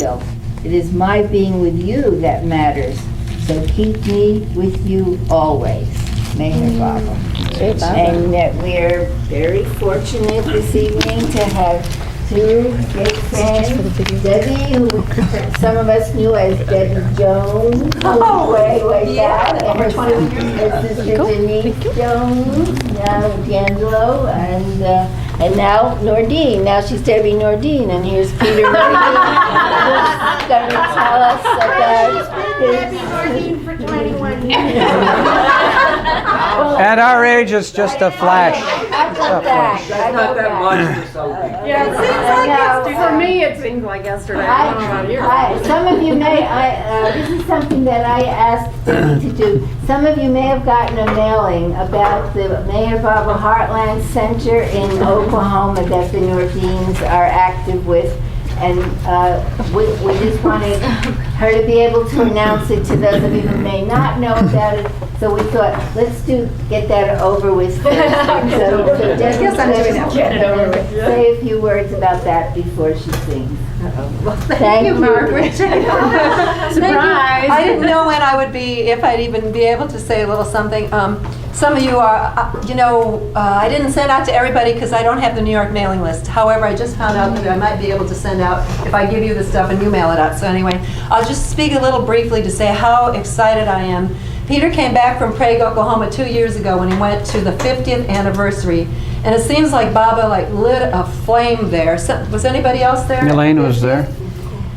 It is my being with you that matters. So keep me with you always. Meher Baba. And we're very fortunate this evening to have two great friends, Debbie, who some of us knew as Debbie Jones, way back, and her 21 years, her sister Denise Jones, now D'Angelo, and now Nordeen. Now she's Debbie Nordeen, and here's Peter Nordeen, who's going to tell us about Debbie Nordeen for 21 years. At our age, it's just a flash. I go back. That's not that much for some people. Yeah, it seems like yesterday. For me, it seems like yesterday. I don't know about you. Some of you may, this is something that I asked Debbie to do. Some of you may have gotten a mailing about the Meher Baba Heartland Center in Oklahoma that the Nordeens are active with. And we just wanted her to be able to announce it to those of you who may not know about it. So we thought, let's get that over with first. So Debbie say a few words about that before she sings. Well, thank you, Margaret. Surprise! I didn't know when I would be, if I'd even be able to say a little something. Some of you are, I didn't send out to everybody because I don't have the New York mailing list. However, I just found out that I might be able to send out if I give you the stuff and you mail it out. So anyway, I'll just speak a little briefly to say how excited I am. Peter came back from Prague, Oklahoma 2 years ago when he went to the 50th anniversary. And it seems like Baba lit a flame there. Was anybody else there? Elaine was there.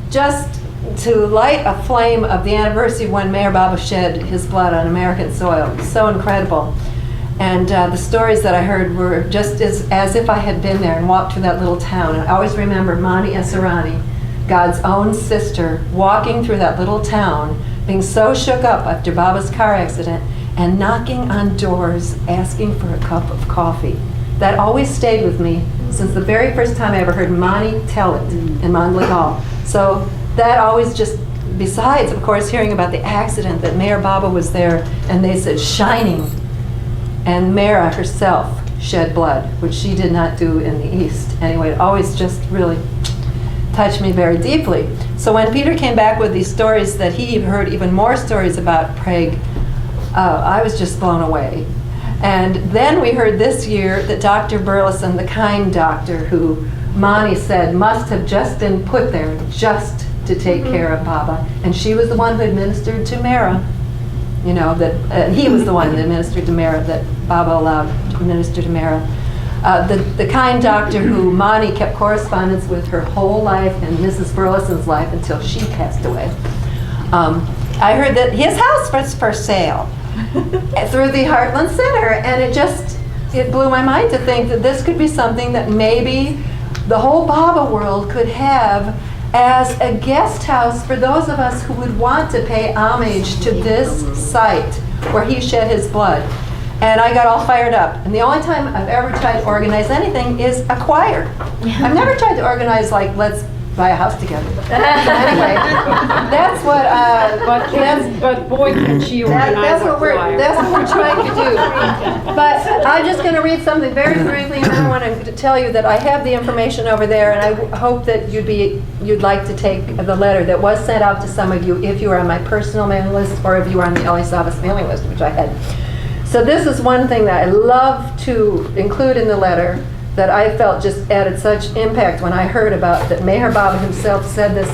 Just to light a flame of the anniversary when Meher Baba shed his blood on American soil. So incredible. And the stories that I heard were just as if I had been there and walked through that little town. I always remember Mani Esarani, God's own sister, walking through that little town, being so shook up after Baba's car accident and knocking on doors asking for a cup of coffee. That always stayed with me since the very first time I ever heard Mani tell it in Mandalay Hall. So that always just, besides, of course, hearing about the accident that Meher Baba was there and they said shining, and Meher herself shed blood, which she did not do in the East. Anyway, it always just really touched me very deeply. So when Peter came back with these stories that he heard even more stories about Prague, I was just blown away. And then we heard this year that Dr. Burleson, the kind doctor who Mani said must have just been put there just to take care of Baba, and she was the one who administered to Meher, that he was the one that administered to Meher, that Baba allowed to administer to Meher. The kind doctor who Mani kept correspondence with her whole life and Mrs. Burleson's life until she passed away. I heard that his house was for sale through the Heartland Center, and it blew my mind to think that this could be something that maybe the whole Baba world could have as a guest house for those of us who would want to pay homage to this site where he shed his blood. And I got all fired up. And the only time I've ever tried to organize anything is a choir. I've never tried to organize let's buy a house together. Anyway, that's what. But boy, can she organize that's what we're trying to do. But I'm just going to read something very briefly, and I want to tell you that I have the information over there, and I hope that you'd like to take the letter that was sent out to some of you if you were on my personal mailing list or if you were on the LA Savas mailing list, which I had. So this is one thing that I love to include in the letter that I felt just added such impact when I heard about that. Meher Baba himself said this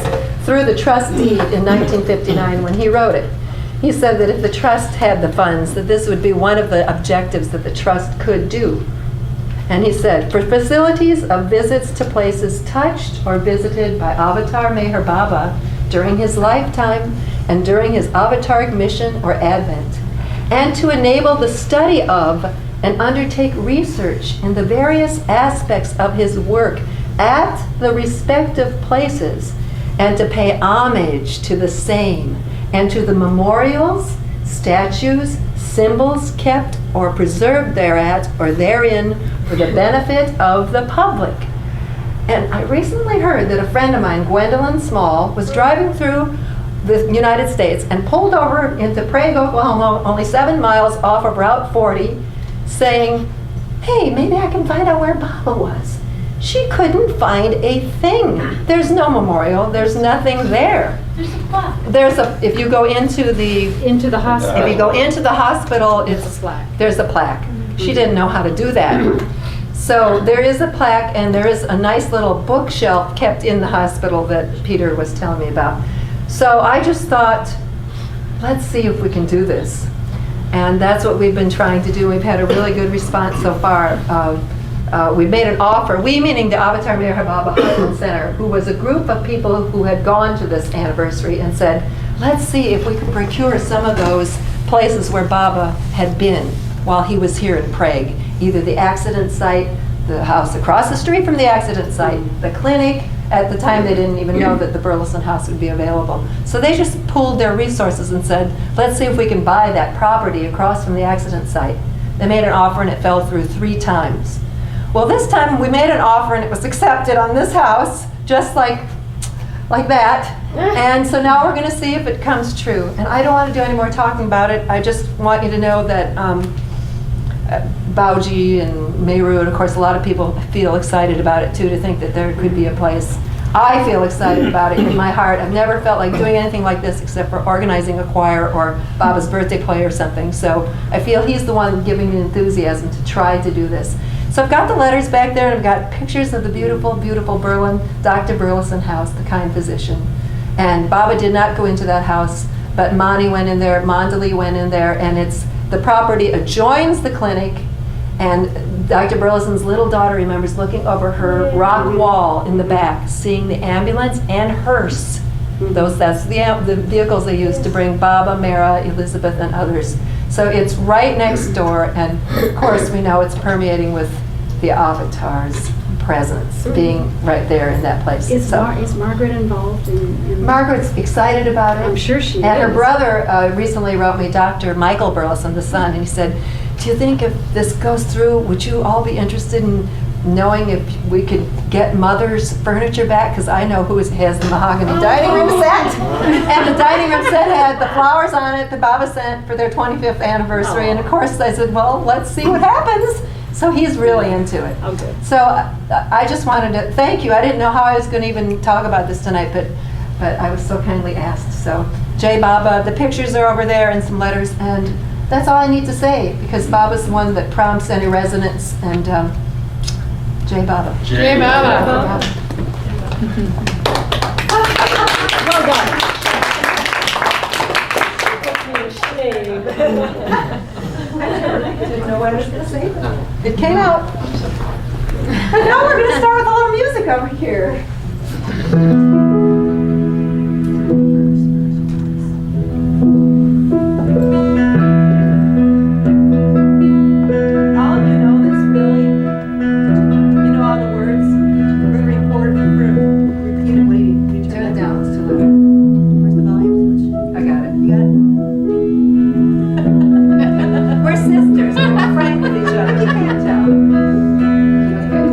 through the trust deed in 1959 when he wrote it. He said that if the trust had the funds, that this would be one of the objectives that the trust could do. And he said, for facilities of visits to places touched or visited by Avatar Meher Baba during his lifetime and during his avataric mission or advent, and to enable the study of and undertake research in the various aspects of his work at the respective places, and to pay homage to the same, and to the memorials, statues, symbols kept or preserved thereat or therein for the benefit of the public. And I recently heard that a friend of mine, Gwendolyn Small, was driving through the United States and pulled over into Prague, Oklahoma, only 7 miles off of Route 40, saying, hey, maybe I can find out where Baba was. She couldn't find a thing. There's no memorial. There's nothing there. There's a plaque. If you go into the Hospital. if you go into the hospital, There's a plaque. there's a plaque. She didn't know how to do that. So there is a plaque, and there is a nice little bookshelf kept in the hospital that Peter was telling me about. So I just thought, let's see if we can do this. And that's what we've been trying to do. We've had a really good response so far. We made an offer, we meaning the Avatar Meher Baba Heartland Center, who was a group of people who had gone to this anniversary and said, let's see if we can procure some of those places where Baba had been while he was here in Prague. Either the accident site, the house across the street from the accident site, the clinic. At the time, they didn't even know that the Burleson house would be available. So they just pooled their resources and said, let's see if we can buy that property across from the accident site. They made an offer and it fell through 3 times. Well, this time we made an offer and it was accepted on this house, just like that. And so now we're going to see if it comes true. And I don't want to do any more talking about it. I just want you to know that Bauji and Meru, and of course a lot of people feel excited about it too, to think that there could be a place. I feel excited about it in my heart. I've never felt like doing anything like this except for organizing a choir or Baba's birthday play or something. So I feel he's the one giving me enthusiasm to try to do this. So I've got the letters back there, and I've got pictures of the beautiful, beautiful Dr. Burleson house, the kind physician. And Baba did not go into that house, but Mani went in there, Mandali went in there, and the property adjoins the clinic. And Dr. Burleson's little daughter remembers looking over her rock wall in the back, seeing the ambulance and hearse. That's the vehicles they used to bring Baba, Mara, Elizabeth, and others. So it's right next door, and of course we know it's permeating with the Avatar's presence, being right there in that place. Is Margaret involved in Margaret's excited about it. I'm sure she And is. her brother recently wrote me, Dr. Michael Burleson, the son, and he said, do you think if this goes through, would you all be interested in knowing if we could get Mother's furniture back? Because I know who has the mahogany dining room set. And the dining room set had the flowers on it that Baba sent for their 25th anniversary. And of course I said, well, let's see what happens. So he's really into it. Oh, good. So I just wanted to thank you. I didn't know how I was going to even talk about this tonight, but I was so kindly asked. So Jai Baba, the pictures are over there and some letters, and that's all I need to say, because Baba's the one that prompts any resonance, and Jai Baba. Jai Baba. Well done. Didn't know what I was going to say. It came out. And now we're going to start with a little music over here. All of you know this, really. You know all the words. We're going to repeat it. Turn it down. It's too loud. Where's the volume? I got it. You got it? We're sisters. We're frank with each other. You can't tell. Okay.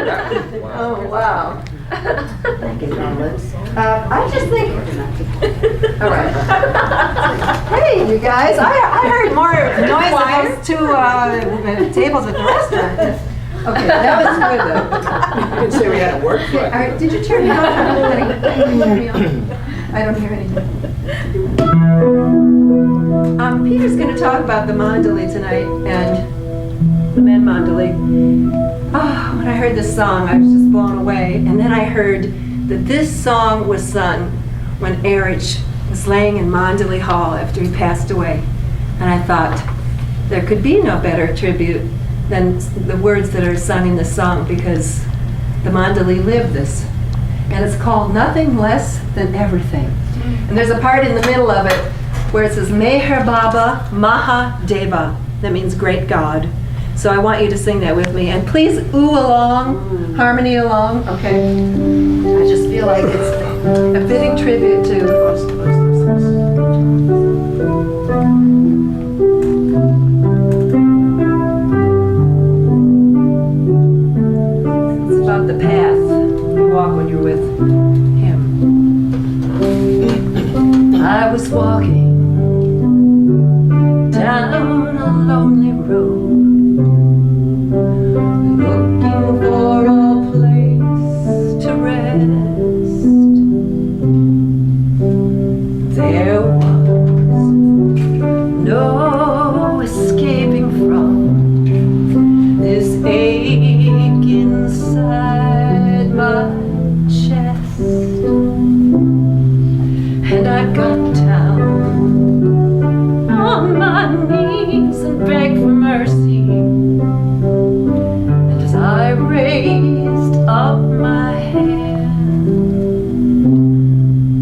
Oh, wow. I just think, all right. Hey, you guys, I heard more noise at those two tables at the restaurant. Okay, that was good though. You didn't say we had to work for All it. right, did you turn me off? I don't hear anything. Peter's going to talk about the mandali tonight and the men mandali. Oh, when I heard this song, I was just blown away. And then I heard that this song was sung when Erich was laying in Mandalay Hall after he passed away. And I thought, there could be no better tribute than the words that are sung in this song, because the Mandalay lived this. And it's called Nothing Less Than Everything. And there's a part in the middle of it where it says, Meher Baba Maha Deva. That means great God. So I want you to sing that with me. And please ooh along, harmony along, okay? I just feel like it's a fitting tribute to... It's about the path you walk when you're with Him. I was walking down a lonely road, looking for a place to rest. There was no escaping from this ache inside my chest, and I got down on my knees and begged for mercy. And as I raised up my hand,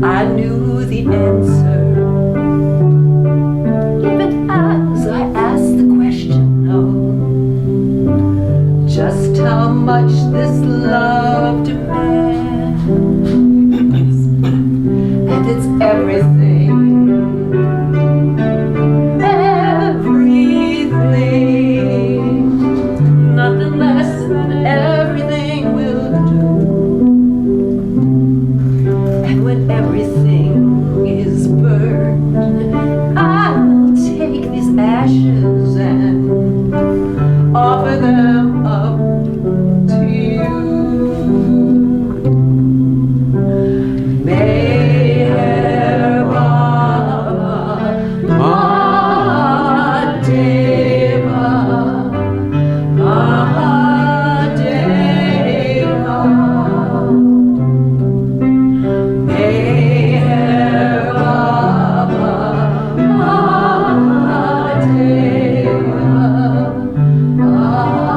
I knew the answer. Even as I asked the question of just how much this love demands, and it's everything. Nothing less than everything will do. And when everything is burned, I'll take these ashes and offer them up to you. Meher Baba Mahadeva, Mahadeva, Meher Baba Mahadeva, Mahadeva.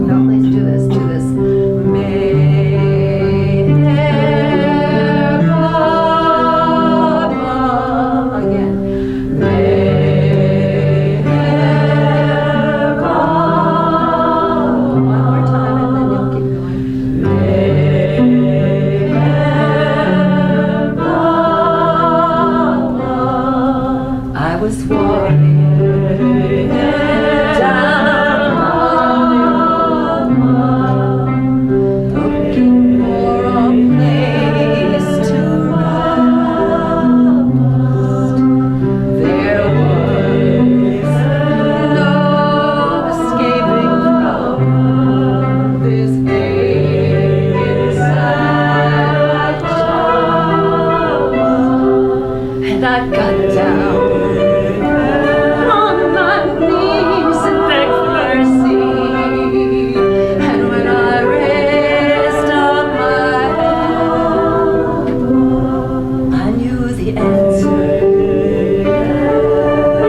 No, please do this, do this. Meher Baba, again. Meher Baba. One more time and then you'll keep going. Meher Baba. I was walking down, looking for a place to rest. There was no escaping from this ache inside my chest. And I got down on my knees and begged for mercy. And when I raised up my hand, I knew the answer.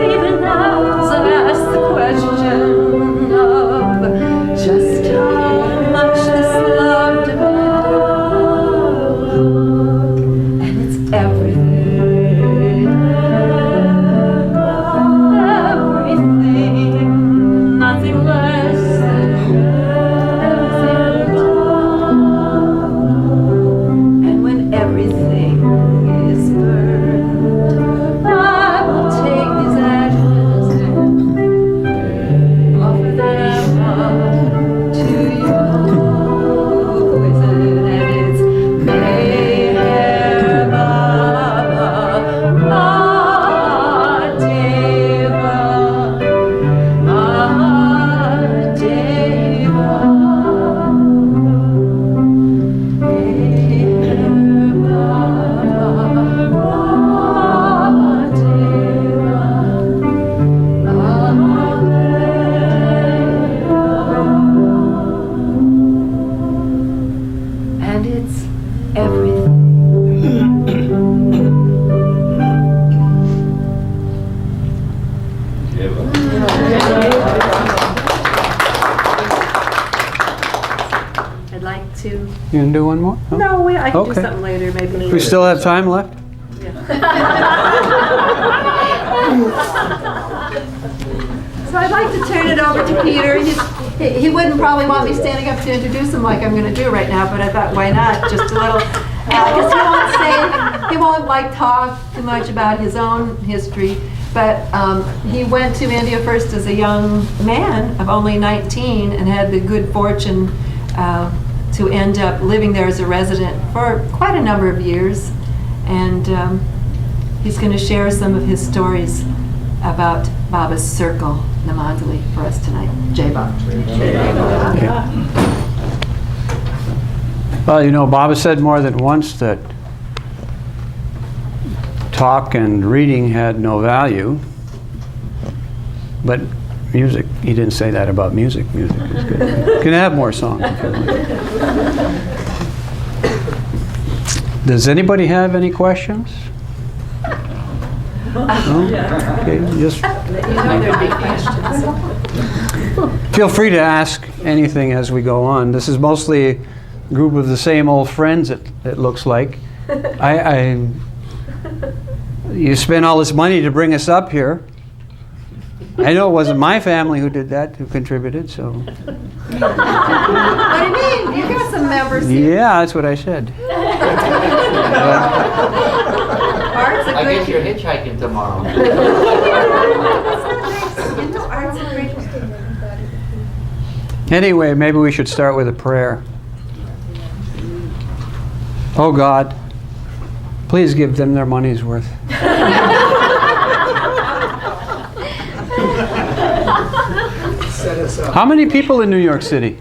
Even as I asked the question of just how much this love demands, and it's everything. Everything, nothing less than everything. And when everything is burned, I will take these ashes and offer them up You gonna do one more? No, I can do Okay. something later, maybe. We still have time left? So I'd like to turn it over to Peter. He wouldn't probably want me standing up to introduce him like I'm going to do right now, but I thought, why not? Just a little, because he won't like talk too much about his own history. But he went to India first as a young man of only 19 and had the good fortune to end up living there as a resident for quite a number of years. And he's going to share some of his stories about Baba's circle, Namandali, for us tonight. Jai Baba. Well, you know, Baba said more than once that talk and reading had no value, but music, he didn't say that about music. Music is good. You can have more songs if you like. Does anybody have any questions? No? Okay, just feel free to ask anything as we go on. This is mostly a group of the same old friends, it looks like. You spent all this money to bring us up here. I know it wasn't my family who did that, who contributed, so. What do you mean? You got some members here. Yeah, that's what I said. Art's a I good- guess you're hitchhiking tomorrow. You know, art's a great- Anyway, maybe we should start with a prayer. Oh God, please give them their money's worth. Set us up. How many people in New York City?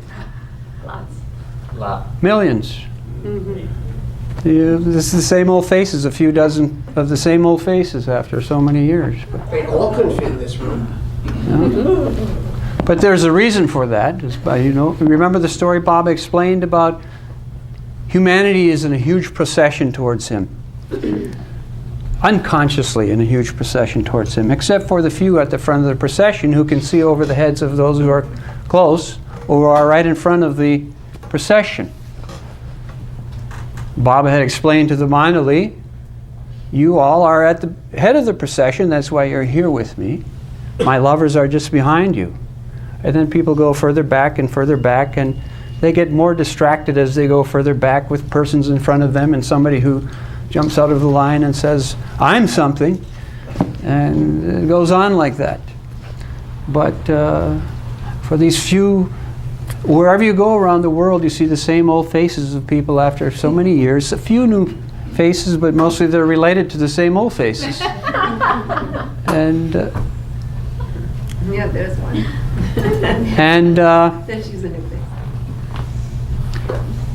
Lot. Millions. Yeah, this is the same old faces, a few dozen of the same old faces after so many years. They all couldn't fit in this room. But there's a reason for that. You know, remember the story Bob explained about humanity is in a huge procession towards him. Unconsciously in a huge procession towards him, except for the few at the front of the procession who can see over the heads of those who are close or are right in front of the procession. Baba had explained to the Mandali, you all are at the head of the procession, that's why you're here with me. My lovers are just behind you. And then people go further back, and they get more distracted as they go further back with persons in front of them and somebody who jumps out of the line and says, I'm something. And it goes on like that. But for these few, wherever you go around the world, you see the same old faces of people after so many years. A few new faces, but mostly they're related to the same old faces. And Yeah, there's one. and Then she's a new face.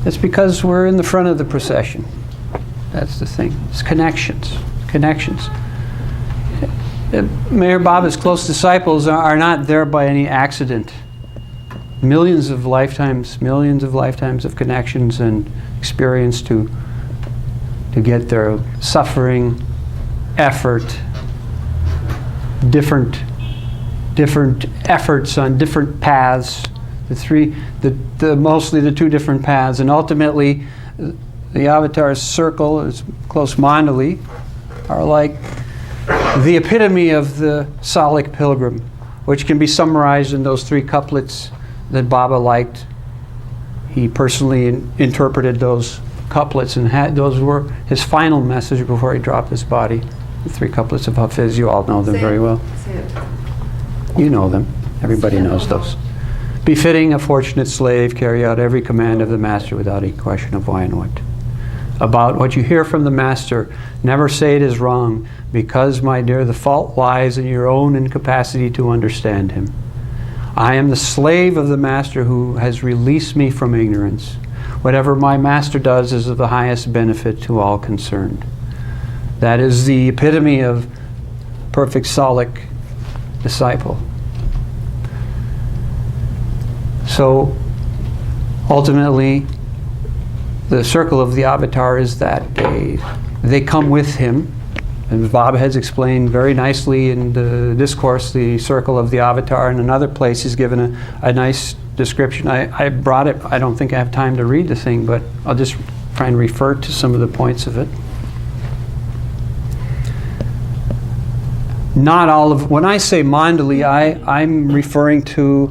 it's because we're in the front of the procession. That's the thing. It's connections. Connections. Mayor Baba's close disciples are not there by any accident. Millions of lifetimes of connections and experience to get their suffering, effort, different efforts on different paths, mostly the two different paths, and ultimately the Avatar's circle, as close Mandali, are like the epitome of the Salik pilgrim, which can be summarized in those three couplets that Baba liked. He personally interpreted those couplets, and those were his final message before he dropped his body. The three couplets of Hafiz, you all know them very well. Say it. You know them. Everybody knows those. Befitting a fortunate slave, carry out every command of the master without any question of why and what. About what you hear from the master, never say it is wrong, because, my dear, the fault lies in your own incapacity to understand him. I am the slave of the master who has released me from ignorance. Whatever my master does is of the highest benefit to all concerned. That is the epitome of perfect Salik disciple. So ultimately, the circle of the Avatar is that they come with him. And Bob has explained very nicely in the discourse the circle of the Avatar. In another place, he's given a nice description. I brought it. I don't think I have time to read the thing, but I'll just try and refer to some of the points of it. Not all of, when I say Mandali, I'm referring to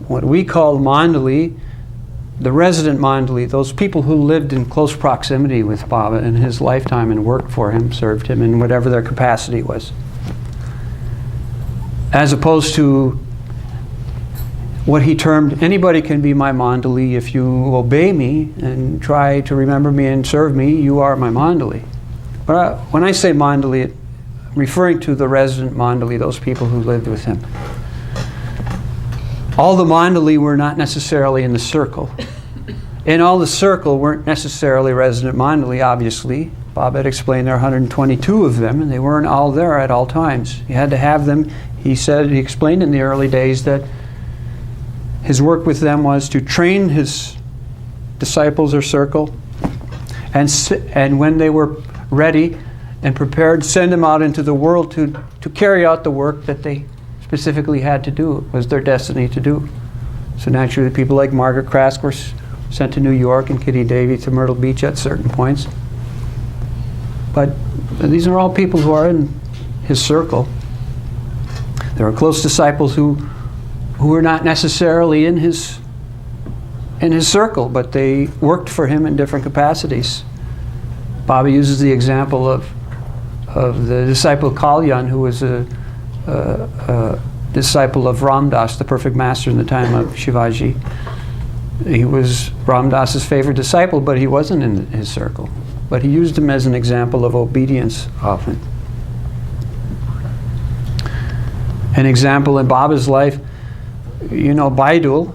what we call Mandali, the resident Mandali, those people who lived in close proximity with Baba in his lifetime and worked for him, served him in whatever their capacity was. As opposed to what he termed, anybody can be my Mandali if you obey me and try to remember me and serve me, you are my Mandali. But when I say Mandali, I'm referring to the resident Mandali, those people who lived with him. All the Mandali were not necessarily in the circle. And all the circle weren't necessarily resident Mandali, obviously. Bob had explained there are 122 of them, and they weren't all there at all times. You had to have them. He explained in the early days that his work with them was to train his disciples or circle, and when they were ready and prepared, send them out into the world to carry out the work that they specifically had to do. It was their destiny to do. So naturally, people like Margaret Krask were sent to New York and Kitty Davy to Myrtle Beach at certain points. But these are all people who are in his circle. There are close disciples who were not necessarily in his circle, but they worked for him in different capacities. Baba uses the example of the disciple Kalyan, who was a disciple of Ramdas, the perfect master in the time of Shivaji. He was Ramdas's favorite disciple, but he wasn't in his circle. But he used him as an example of obedience often. An example in Baba's life, you know, Baidul,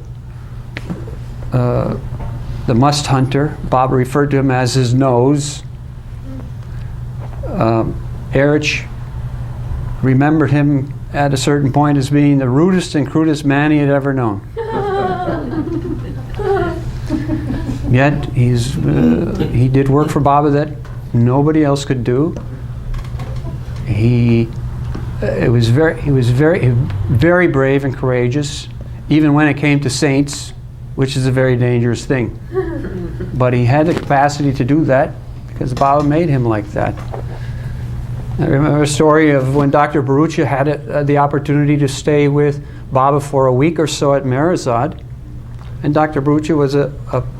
the must hunter, Baba referred to him as his nose. Erich remembered him at a certain point as being the rudest and crudest man he had ever known. Yet he did work for Baba that nobody else could do. He was very brave and courageous, even when it came to saints, which is a very dangerous thing. But he had the capacity to do that because Baba made him like that. I remember a story of when Dr. Barucha had the opportunity to stay with Baba for a week or so at Merazad. And Dr. Barucha was a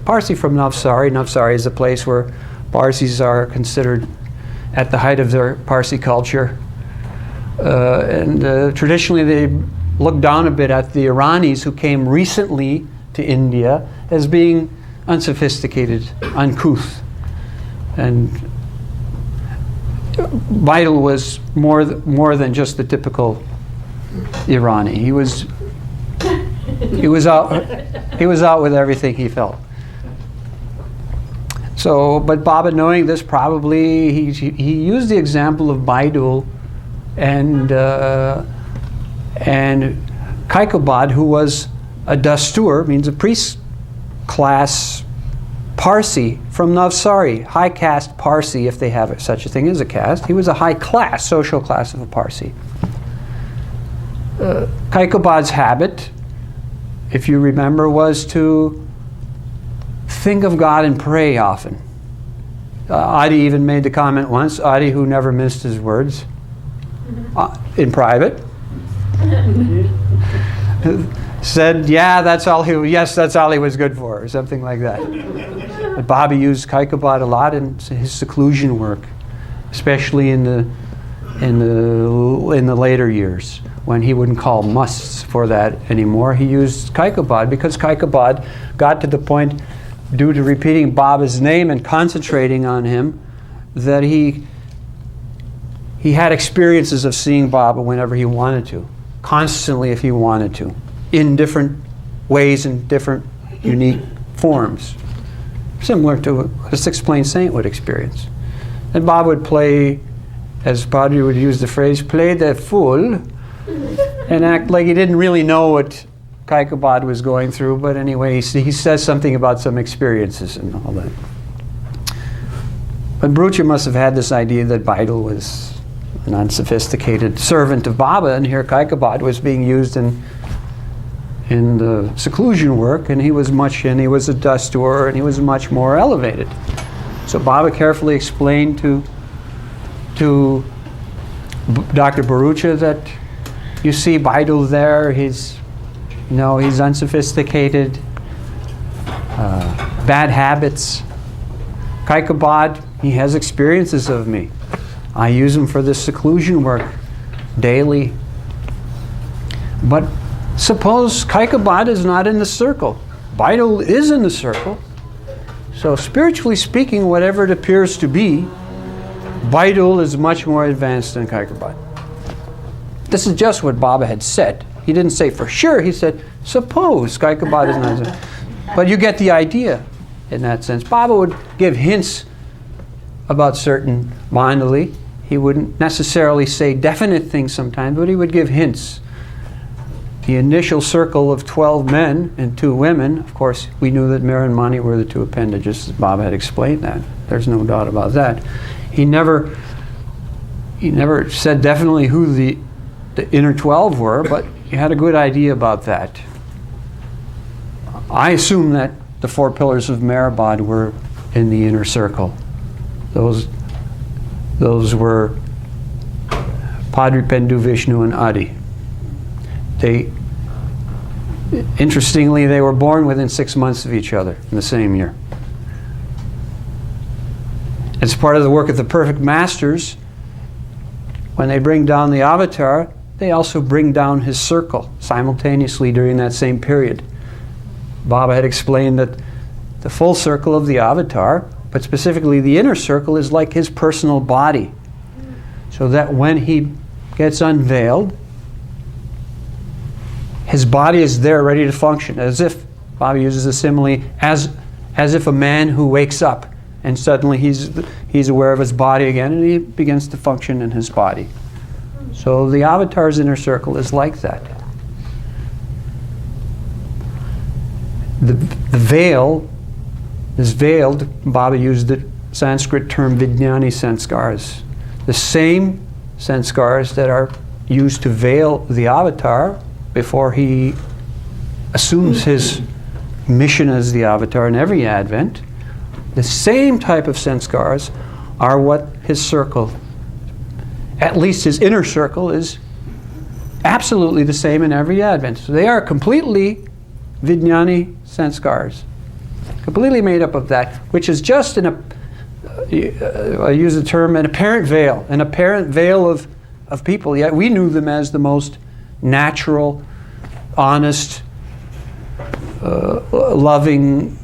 Parsi from Navsari. Navsari is a place where Parsis are considered at the height of their Parsi culture. Traditionally they look down a bit at the Iranis who came recently to India as being unsophisticated, uncouth. And Baidul was more than just the typical Irani. He was out with everything he felt. So, but Baba, knowing this, probably he used the example of Baidul and Kaikobad, who was a dastur, means a priest class Parsi from Navsari, high caste Parsi, if they have such a thing as a caste. He was a high class, social class of a Parsi. Kaikobad's habit, if you remember, was to think of God and pray often. Adi even made the comment once, Adi, who never missed his words, in private, said, yeah, that's all he was good for, or something like that. But Baba used Kaikobad a lot in his seclusion work, especially in the later years, when he wouldn't call musts for that anymore. He used Kaikobad because Kaikobad got to the point, due to repeating Baba's name and concentrating on him, that he had experiences of seeing Baba whenever he wanted to, constantly if he wanted to, in different ways and different unique forms, similar to what a six-plane saint would experience. And Baba would play, as Padre would use the phrase, play the fool, and act like he didn't really know what Kaikobad was going through, but anyway, he says something about some experiences and all that. But Barucha must have had this idea that Baidul was an unsophisticated servant of Baba, and here Kaikobad was being used in in the seclusion work, and he was a dustor, and he was much more elevated. So Baba carefully explained to Dr. Barucha that you see Baidu there, he's unsophisticated, bad habits. Kaikabad, he has experiences of me. I use him for this seclusion work daily. But suppose Kaikabad is not in the circle. Baidu is in the circle. So spiritually speaking, whatever it appears to be, Baidu is much more advanced than Kaikabad. This is just what Baba had said. He didn't say for sure, he said, suppose Kaikabad is not. But you get the idea in that sense. Baba would give hints about certain Mandali. He wouldn't necessarily say definite things sometimes, but he would give hints. The initial circle of 12 men and 2 women, of course, we knew that Mira and Mani were the 2 appendages. Baba had explained that. There's no doubt about that. He never said definitely who the inner 12 were, but he had a good idea about that. I assume that the 4 pillars of Mehrabad were in the inner circle. Those were Padri, Pendu, Vishnu, and Adi. Interestingly, they were born within 6 months of each other in the same year. As part of the work of the perfect masters, when they bring down the avatar, they also bring down his circle simultaneously during that same period. Baba had explained that the full circle of the avatar, but specifically the inner circle, is like his personal body. So that when he gets unveiled, his body is there ready to function, as if, Baba uses a simile, as if a man who wakes up and suddenly he's aware of his body again and he begins to function in his body. So the avatar's inner circle is like that. The veil is veiled. Baba used the Sanskrit term Vijnani sanskars. The same sanskars that are used to veil the avatar before he assumes his mission as the avatar in every advent, the same type of sanskars are what his circle, at least his inner circle, is absolutely the same in every advent. So they are completely Vijnani sanskars, completely made up of that, which is just I use the term an apparent veil of people. Yet we knew them as the most natural, honest, loving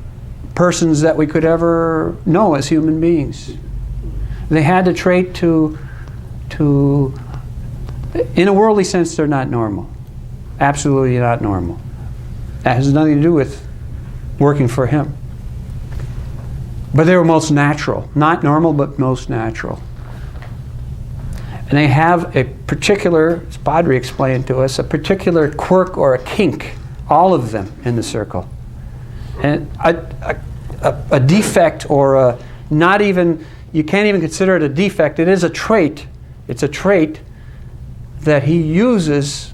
persons that we could ever know as human beings. They had the trait to in a worldly sense, they're not normal. Absolutely not normal. That has nothing to do with working for him. But they were most natural. Not normal, but most natural. And they have a particular, as Padre explained to us, a particular quirk or a kink, all of them in the circle. And a defect or a not even, you can't even consider it a defect, it is a trait. It's a trait that he uses,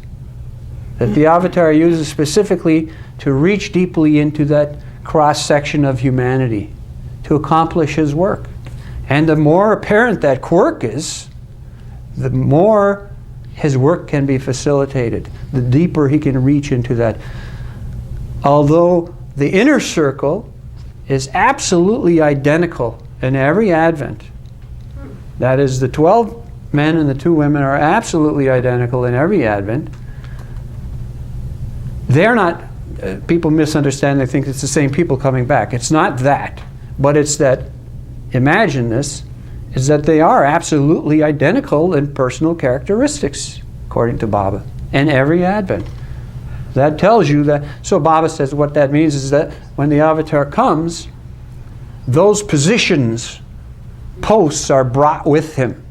that the avatar uses specifically to reach deeply into that cross-section of humanity, to accomplish his work. And the more apparent that quirk is, the more his work can be facilitated, the deeper he can reach into that. Although the inner circle is absolutely identical in every advent. That is, the 12 men and the 2 women are absolutely identical in every advent. They're not, people misunderstand, they think it's the same people coming back. It's not that, but it's that, imagine this, is that they are absolutely identical in personal characteristics, according to Baba, in every advent. That tells you that, so Baba says what that means is that when the avatar comes, those posts are brought with him.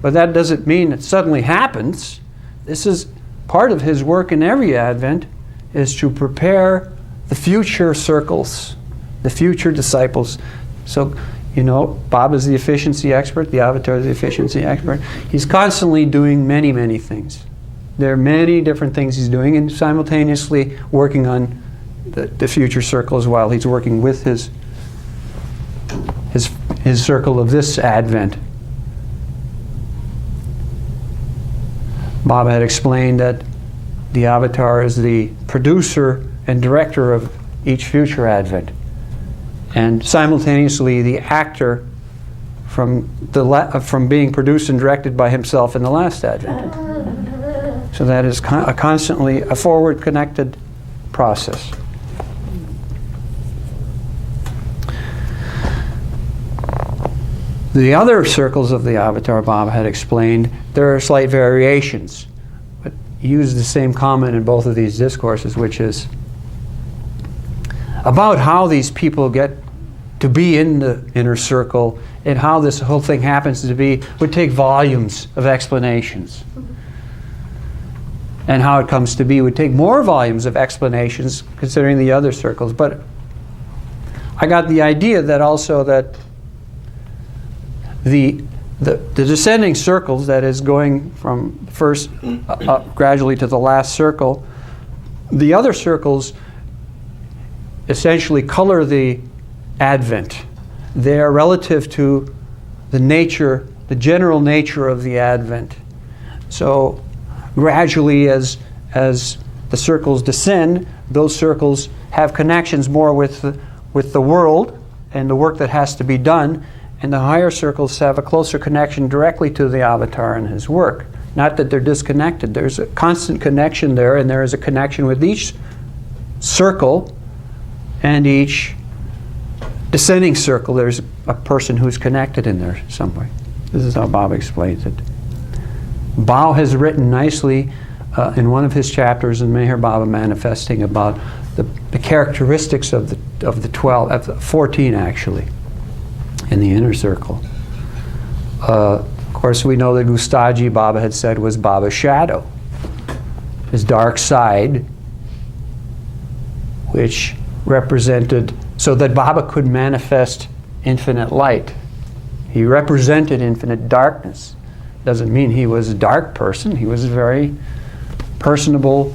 But that doesn't mean it suddenly happens. This is part of his work in every advent, is to prepare the future circles, the future disciples. So, you know, Baba's the efficiency expert, the avatar is the efficiency expert. He's constantly doing many, many things. There are many different things he's doing, and simultaneously working on the future circles while he's working with his circle of this Advent. Baba had explained that the avatar is the producer and director of each future Advent, and simultaneously the actor from being produced and directed by himself in the last Advent. So that is constantly a forward connected process. The other circles of the avatar, Baba had explained, there are slight variations, but he used the same comment in both of these discourses, which is about how these people get to be in the inner circle and how this whole thing happens to be would take volumes of explanations. And how it comes to be would take more volumes of explanations considering the other circles. But I got the idea that also that the descending circles, that is going from first up gradually to the last circle, the other circles essentially color the Advent. They are relative to the nature, the general nature of the Advent. So gradually as the circles descend, those circles have connections more with the world and the work that has to be done, and the higher circles have a closer connection directly to the avatar and his work. Not that they're disconnected. There's a constant connection there, and there is a connection with each circle and each descending circle. There's a person who's connected in there some way. This is how Baba explains it. Bao has written nicely in one of his chapters in Meher Baba Manifesting about the characteristics of the 12, of the 14 actually, in the inner circle. Of course, we know that Gustaji, Baba had said, was Baba's shadow, his dark side, which represented, so that Baba could manifest infinite light. He represented infinite darkness. Doesn't mean he was a dark person. He was a very personable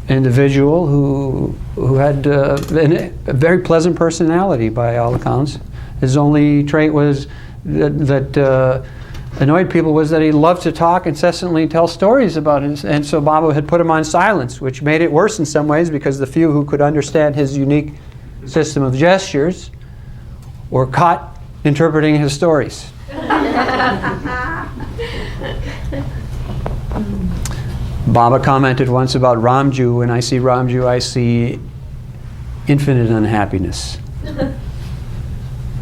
individual who had a very pleasant personality by all accounts. His only trait was that annoyed people was that he loved to talk incessantly, tell stories about it, and so Baba had put him on silence, which made it worse in some ways because the few who could understand his unique system of gestures were caught interpreting his stories. Baba commented once about Ramju, when I see Ramju, I see infinite unhappiness.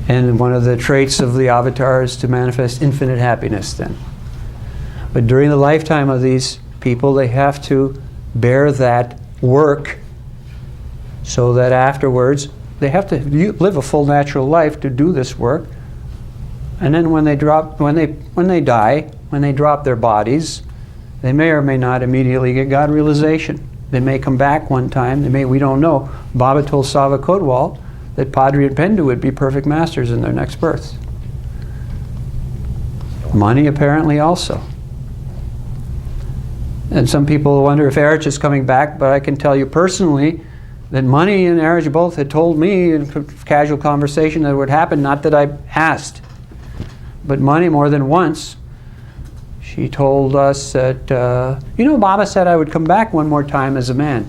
And one of the traits of the avatar is to manifest infinite happiness then. But during the lifetime of these people, they have to bear that work so that afterwards they have to live a full natural life to do this work. And then when they drop their bodies, they may or may not immediately get God realization. They may come back one time. We don't know. Baba told Sava Kodwal that Padre and Pendu would be perfect masters in their next birth. Money apparently also. And some people wonder if Erich is coming back, but I can tell you personally that Money and Erich both had told me in casual conversation that it would happen, not that I asked. But Money more than once, she told us that, Baba said I would come back one more time as a man.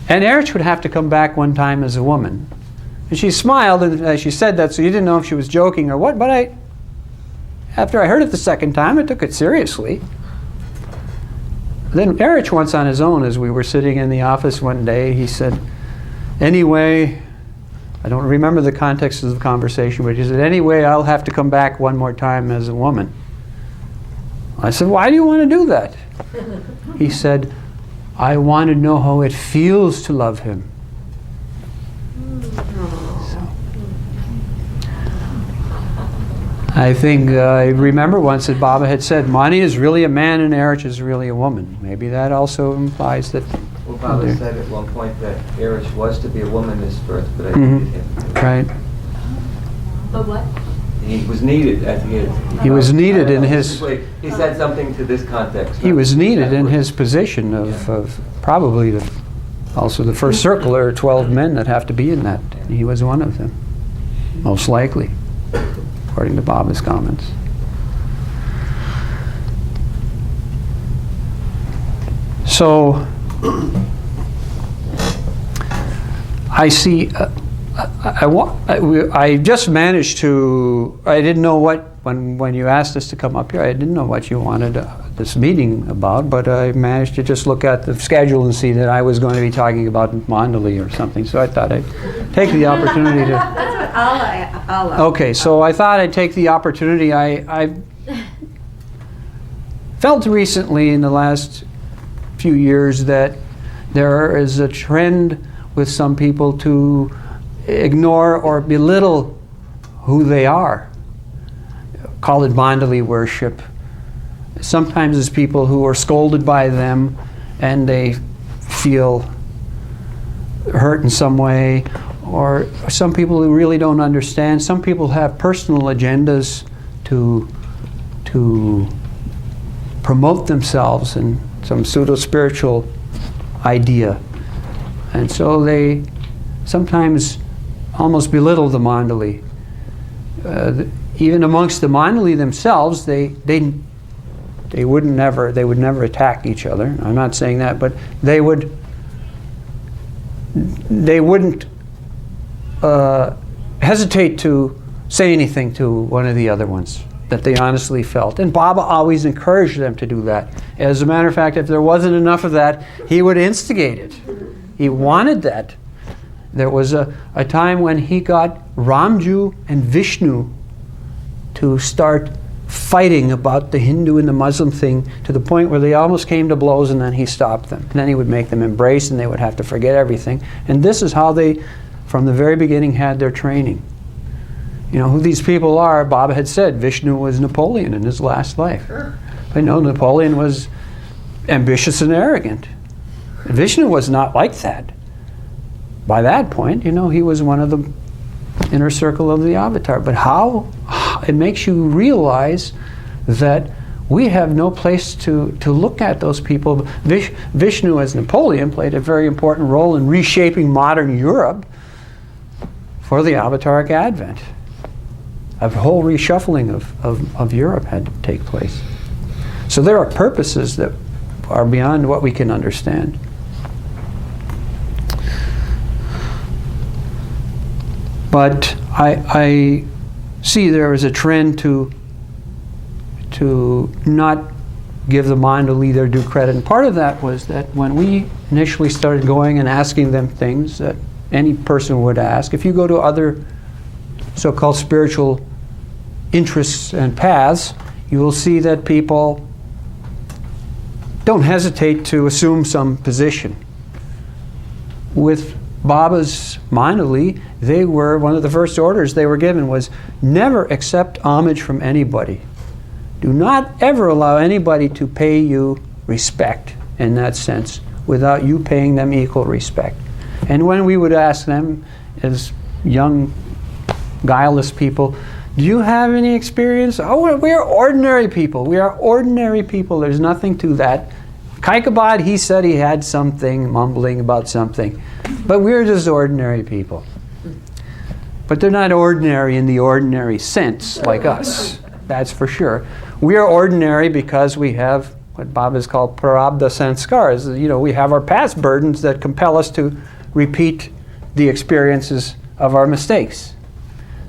And Erich would have to come back one time as a woman. And she smiled as she said that, so you didn't know if she was joking or what, but after I heard it the second time, I took it seriously. Then Erich once on his own, as we were sitting in the office one day, he said, anyway, I don't remember the context of the conversation, but he said, anyway, I'll have to come back one more time as a woman. I said, why do you want to do that? He said, I want to know how it feels to love him. I think I remember once that Baba had said, Mani is really a man and Erich is really a woman. Maybe that also implies that... Well, Baba said at one point that Erich was to be a woman this birth, but I needed him. Right. But what? he was needed as he is. He was needed in his. He said something to this context. He was needed in his position of probably also the first circle. There are 12 men that have to be in that. He was one of them, most likely, according to Baba's comments. So I see. I just managed to. I didn't know what when you asked us to come up here. I didn't know what you wanted this meeting about, but I managed to just look at the schedule and see that I was going to be talking about Mandali or something. So I thought I'd take the opportunity to. That's what I'll Okay, so I thought I'd take the opportunity. I felt recently in the last few years that there is a trend with some people to ignore or belittle who they are. Call it Mandali worship. Sometimes it's people who are scolded by them and they feel hurt in some way, or some people who really don't understand. Some people have personal agendas to promote themselves in some pseudo-spiritual idea. And so they sometimes almost belittle the Mandali. Even amongst the Mandali themselves, they would never attack each other. I'm not saying that, but they wouldn't hesitate to say anything to one of the other ones that they honestly felt. And Baba always encouraged them to do that. As a matter of fact, if there wasn't enough of that, he would instigate it. He wanted that. There was a time when he got Ramju and Vishnu to start fighting about the Hindu and the Muslim thing to the point where they almost came to blows, and then he stopped them. And then he would make them embrace, and they would have to forget everything. And this is how they, from the very beginning, had their training. You know who these people are. Baba had said Vishnu was Napoleon in his last life. I know Napoleon was ambitious and arrogant. Vishnu was not like that. By that point, you know, he was one of the inner circle of the avatar. But how it makes you realize that we have no place to look at those people. Vishnu as Napoleon played a very important role in reshaping modern Europe for the avataric advent. A whole reshuffling of Europe had to take place. So there are purposes that are beyond what we can understand. But I see there is a trend to not give the Mandali their due credit. And part of that was that when we initially started going and asking them things that any person would ask, if you go to other so-called spiritual interests and paths, you will see that people don't hesitate to assume some position. With Baba's Mandali, they were, one of the first orders they were given was never accept homage from anybody. Do not ever allow anybody to pay you respect in that sense without you paying them equal respect. And when we would ask them as young, guileless people, do you have any experience? Oh, we are ordinary people. We are ordinary people. There's nothing to that. Kaikabad, he said he had something, mumbling about something. But we're just ordinary people. But they're not ordinary in the ordinary sense like us. That's for sure. We are ordinary because we have what Baba has called prarabdha sanskars. You know, we have our past burdens that compel us to repeat the experiences of our mistakes.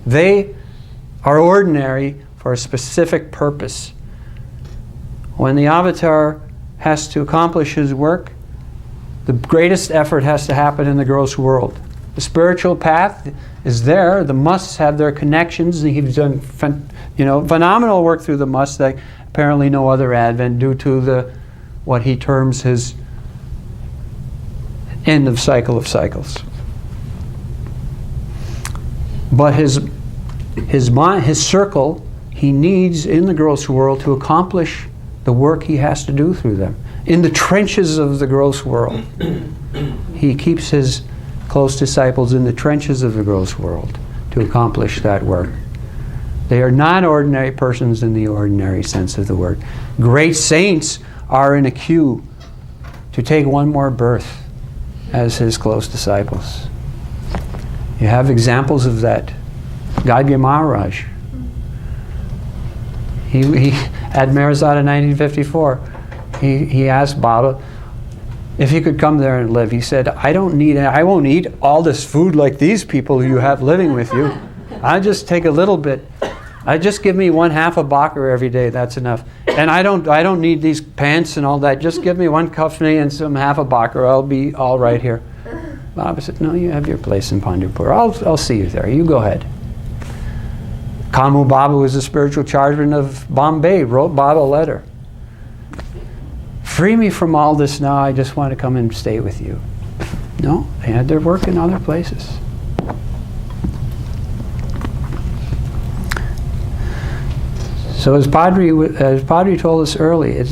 They are ordinary for a specific purpose. When the avatar has to accomplish his work, the greatest effort has to happen in the gross world. The spiritual path is there. The musts have their connections. He's done phenomenal work through the musts that apparently no other advent, due to what he terms his end of cycle of cycles. But his circle, he needs in the gross world to accomplish the work he has to do through them. In the trenches of the gross world. He keeps his close disciples in the trenches of the gross world to accomplish that work. They are not ordinary persons in the ordinary sense of the word. Great saints are in a queue to take one more birth as his close disciples. You have examples of that. Gadya Maharaj. He at Marazada in 1954, he asked Baba if he could come there and live. He said, I won't eat all this food like these people you have living with you. I'll just take a little bit. Just give me 1/2 a bakar every day, that's enough. And I don't need these pants and all that. Just give me 1 kafni and some 1/2 a bakar. I'll be all right here. Baba said, no, you have your place in Pandharpur. I'll see you there. You go ahead. Kamu Baba was the spiritual chargeman of Bombay, wrote Baba a letter. Free me from all this now, I just want to come and stay with you. No, they had their work in other places. So as Padre told us early,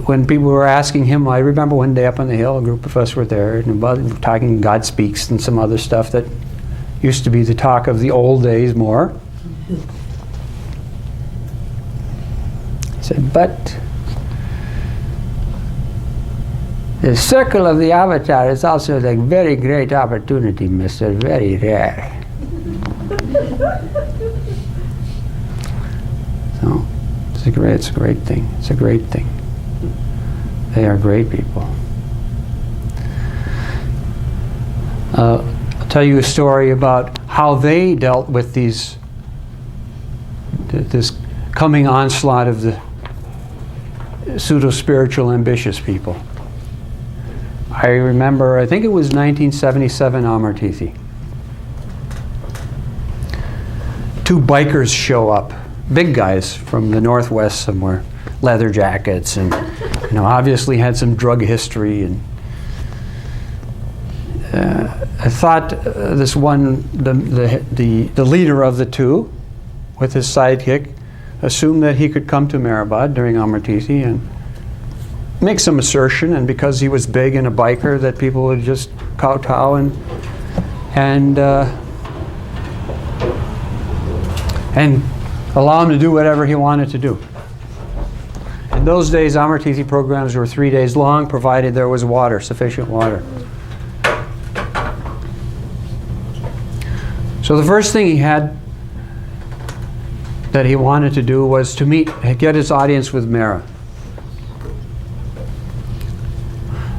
when people were asking him, I remember one day up on the hill, a group of us were there, and talking God Speaks and some other stuff that used to be the talk of the old days more. He said, but the circle of the avatar is also a very great opportunity, mister, very rare. So, it's a great thing. It's a great thing. They are great people. I'll tell you a story about how they dealt with this coming onslaught of the pseudo-spiritual ambitious people. I remember, I think it was 1977 Amartithi. 2 bikers show up, big guys from the Northwest somewhere, leather jackets, and obviously had some drug history. And I thought this one, the leader of the 2, with his sidekick, assumed that he could come to Mehrabad during Amartithi and make some assertion, and because he was big and a biker, that people would just kowtow and allow him to do whatever he wanted to do. In those days, Amartithi programs were 3 days long, provided there was water, sufficient water. So the first thing he had that he wanted to do was to get his audience with Mera.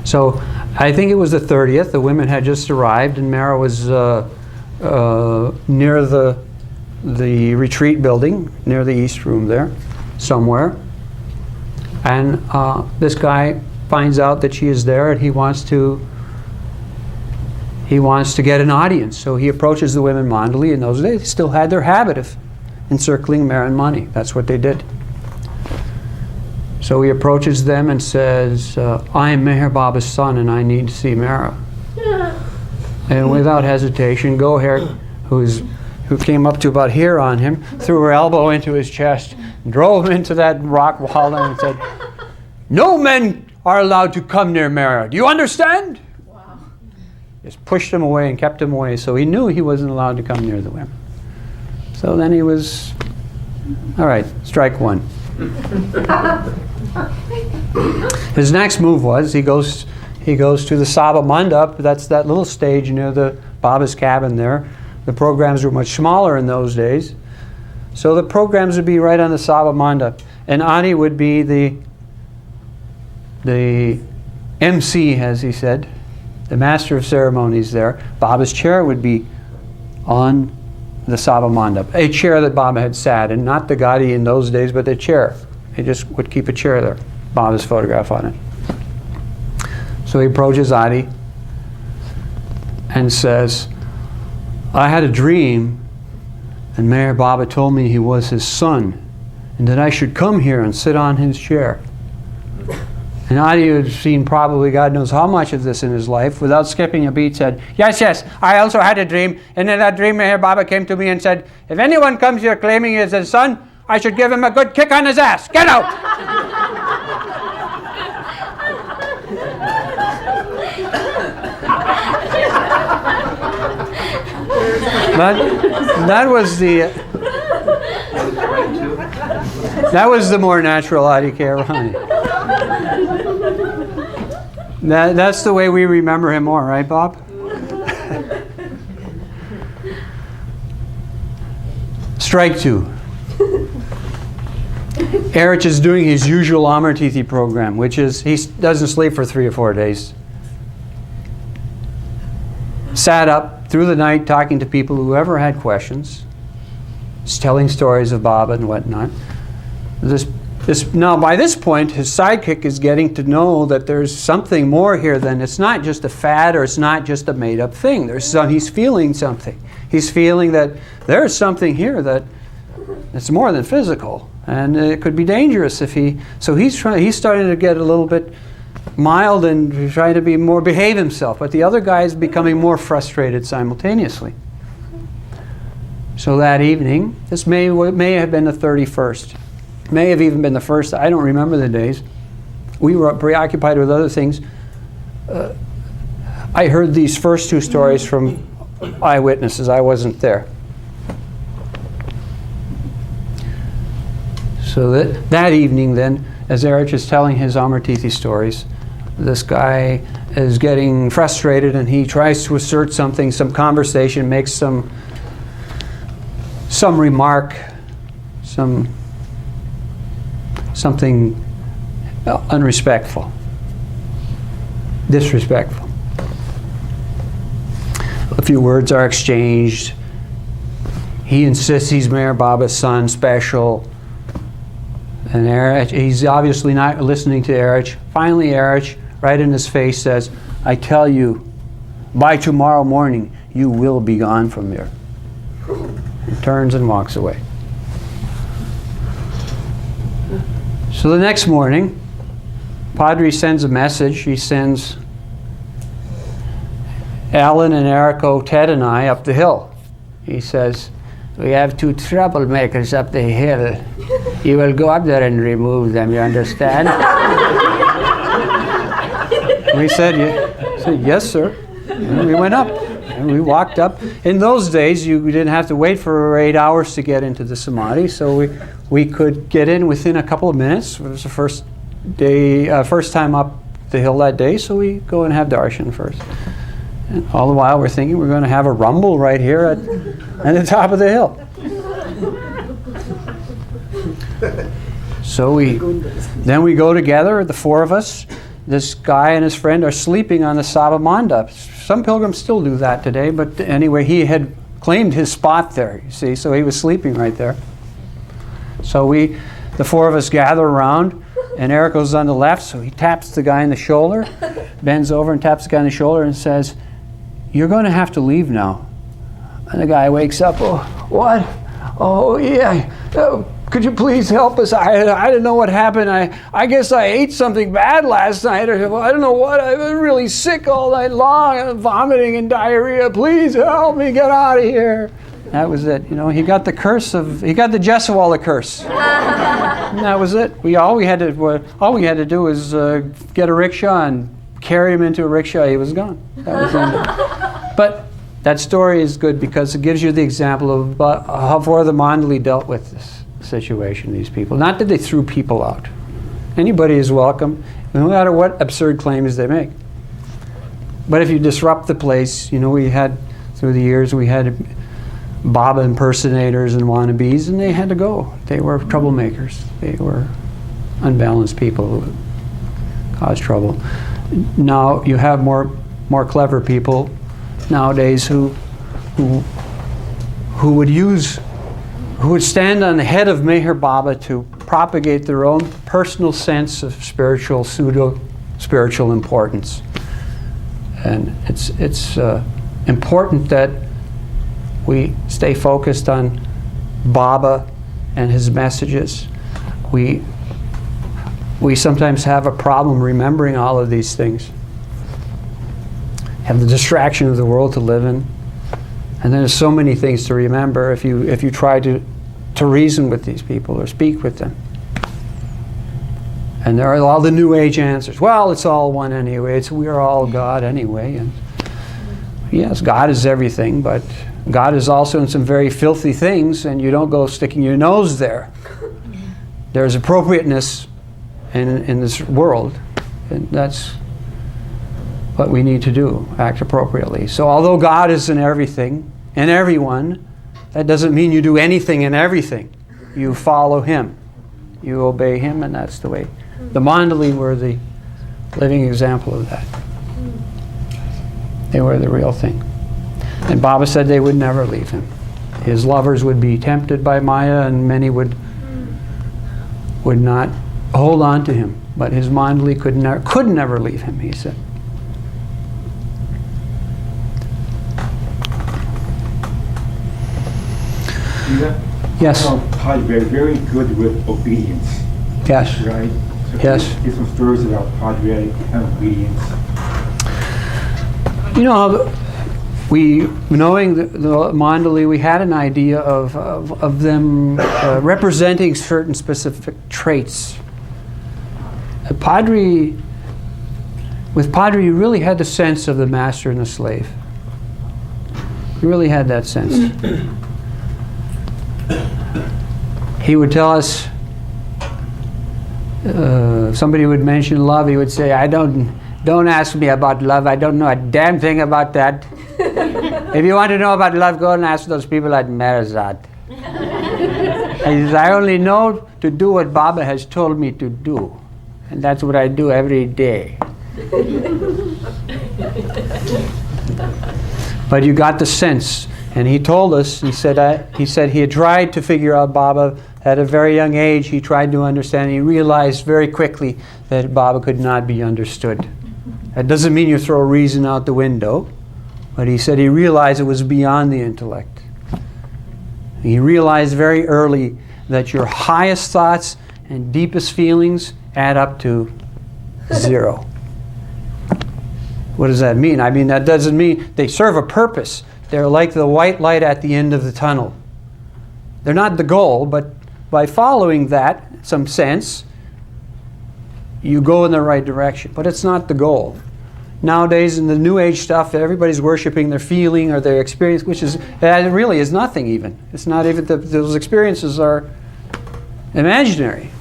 So I think it was the 30th. The women had just arrived, and Mera was near the retreat building, near the East Room there, somewhere. And this guy finds out that she is there, and he wants to get an audience. So he approaches the women Mandali. In those days, they still had their habit of encircling Mera and money. That's what they did. So he approaches them and says, I am Meher Baba's son and I need to see Mera. And without hesitation, Goher, who came up to about here on him, threw her elbow into his chest, drove him into that rock wall and said, no men are allowed to come near Mera. Do you understand? Wow. Just pushed him away and kept him away, so he knew he wasn't allowed to come near the women. So then he was, all right, strike one. His next move was he goes to the Sabha Mandap. That's that little stage near the Baba's cabin there. The programs were much smaller in those days, so the programs would be right on the Sabha Mandap, and Adi would be the MC, as he said, the master of ceremonies there. Baba's chair would be on the Sabha Mandap, a chair that Baba had sat in, not the gadi in those days, but the chair. He just would keep a chair there, Baba's photograph on it. So he approaches Adi and says, I had a dream, and Meher Baba told me he was his son, and that I should come here and sit on his chair. And Adi had seen probably God knows how much of this in his life. Without skipping a beat, said, yes, I also had a dream. And in that dream, Meher Baba came to me and said, if anyone comes here claiming he is his son, I should give him a good kick on his ass. Get out! That was the That was the more natural Adhikar Rani. That's the way we remember him more, right, Bob? Strike 2. Erich is doing his usual Amartithi program, which is he doesn't sleep for 3 or 4 days. Sat up through the night talking to people who ever had questions, telling stories of Baba and whatnot. Now, by this point, his sidekick is getting to know that there's something more here than it's not just a fad or it's not just a made-up thing. He's feeling something. He's feeling that there's something here that it's more than physical, and it could be dangerous if he. So he's starting to get a little bit mild and trying to behave himself. But the other guy is becoming more frustrated simultaneously. So that evening, this may have been the 31st. May have even been the first. I don't remember the days. We were preoccupied with other things. I heard these first 2 stories from eyewitnesses. I wasn't there. So that evening then, as Erich is telling his Amartithi stories, this guy is getting frustrated and he tries to assert something, some conversation, makes some remark, something unrespectful, disrespectful. A few words are exchanged. He insists he's Meher Baba's son, special. And Erich, he's obviously not listening to Erich. Finally, Erich, right in his face, says, "I tell you, by tomorrow morning, you will be gone from here." He turns and walks away. So the next morning, Padre sends a message. He sends Alan and Erico, Ted and I up the hill. He says, "We have 2 troublemakers up the hill. You will go up there and remove them, you understand?" We said, "Yes, sir." And we went up. And we walked up. In those days, you didn't have to wait for 8 hours to get into the Samadhi, so we could get in within a couple of minutes. It was the first time up the hill that day, so we go and have darshan first. And all the while we're thinking we're going to have a rumble right here at the top of the hill. So then we go together, the 4 of us. This guy and his friend are sleeping on the Sabamanda. Some pilgrims still do that today, but anyway, he had claimed his spot there, you see, so he was sleeping right there. So the 4 of us gather around, and Eric goes on the left, so he taps the guy in the shoulder, bends over and taps the guy in the shoulder and says, "You're going to have to leave now." And the guy wakes up, "Oh, what? Oh, yeah. Could you please help us? I don't know what happened. I guess I ate something bad last night, or I don't know what. I've been really sick all night long, vomiting and diarrhea. Please help me get out of here." That was it. You know, he got the Jesawala curse. And that was it. All we had to do was get a rickshaw and carry him into a rickshaw. He was gone. That was it. But that story is good because it gives you the example of how the Mandali dealt with this situation, these people. Not that they threw people out. Anybody is welcome, no matter what absurd claims they make. But if you disrupt the place, you know, through the years, we had Baba impersonators and wannabes, and they had to go. They were troublemakers. They were unbalanced people who caused trouble. Now you have more clever people nowadays who would stand on the head of Meher Baba to propagate their own personal sense of pseudo-spiritual importance. And it's important that we stay focused on Baba and his messages. We sometimes have a problem remembering all of these things. Have the distraction of the world to live in. And there's so many things to remember if you try to reason with these people or speak with them. And there are all the New Age answers. Well, it's all one anyway. We are all God anyway. And yes, God is everything, but God is also in some very filthy things, and you don't go sticking your nose there. There's appropriateness in this world, and that's what we need to do, act appropriately. So although God is in everything, and everyone, that doesn't mean you do anything and everything. You follow Him. You obey Him, and that's the way. The Mandali were the living example of that. They were the real thing. And Baba said they would never leave him. His lovers would be tempted by Maya, and many would not hold on to him. But his Mandali could never leave him, he said. Yes. Padre, very good with obedience. Yes. Right? So Yes. Give some stories about Padre and obedience. You know, knowing the Mandali, we had an idea of them representing certain specific traits. With Padre, you really had the sense of the master and the slave. You really had that sense. He would tell us, somebody would mention love, he would say, don't ask me about love, I don't know a damn thing about that. If you want to know about love, go and ask those people at Merazat. He says, I only know to do what Baba has told me to do. And that's what I do every day. But you got the sense. And he told us, he said he had tried to figure out Baba at a very young age. He tried to understand. He realized very quickly that Baba could not be understood. That doesn't mean you throw reason out the window. But he said he realized it was beyond the intellect. He realized very early that your highest thoughts and deepest feelings add up to 0. What does that mean? I mean, that doesn't mean they serve a purpose. They're like the white light at the end of the tunnel. They're not the goal, but by following that, some sense, you go in the right direction. But it's not the goal. Nowadays, in the New Age stuff, everybody's worshiping their feeling or their experience, which is, it really is nothing even. It's not even, those experiences are imaginary.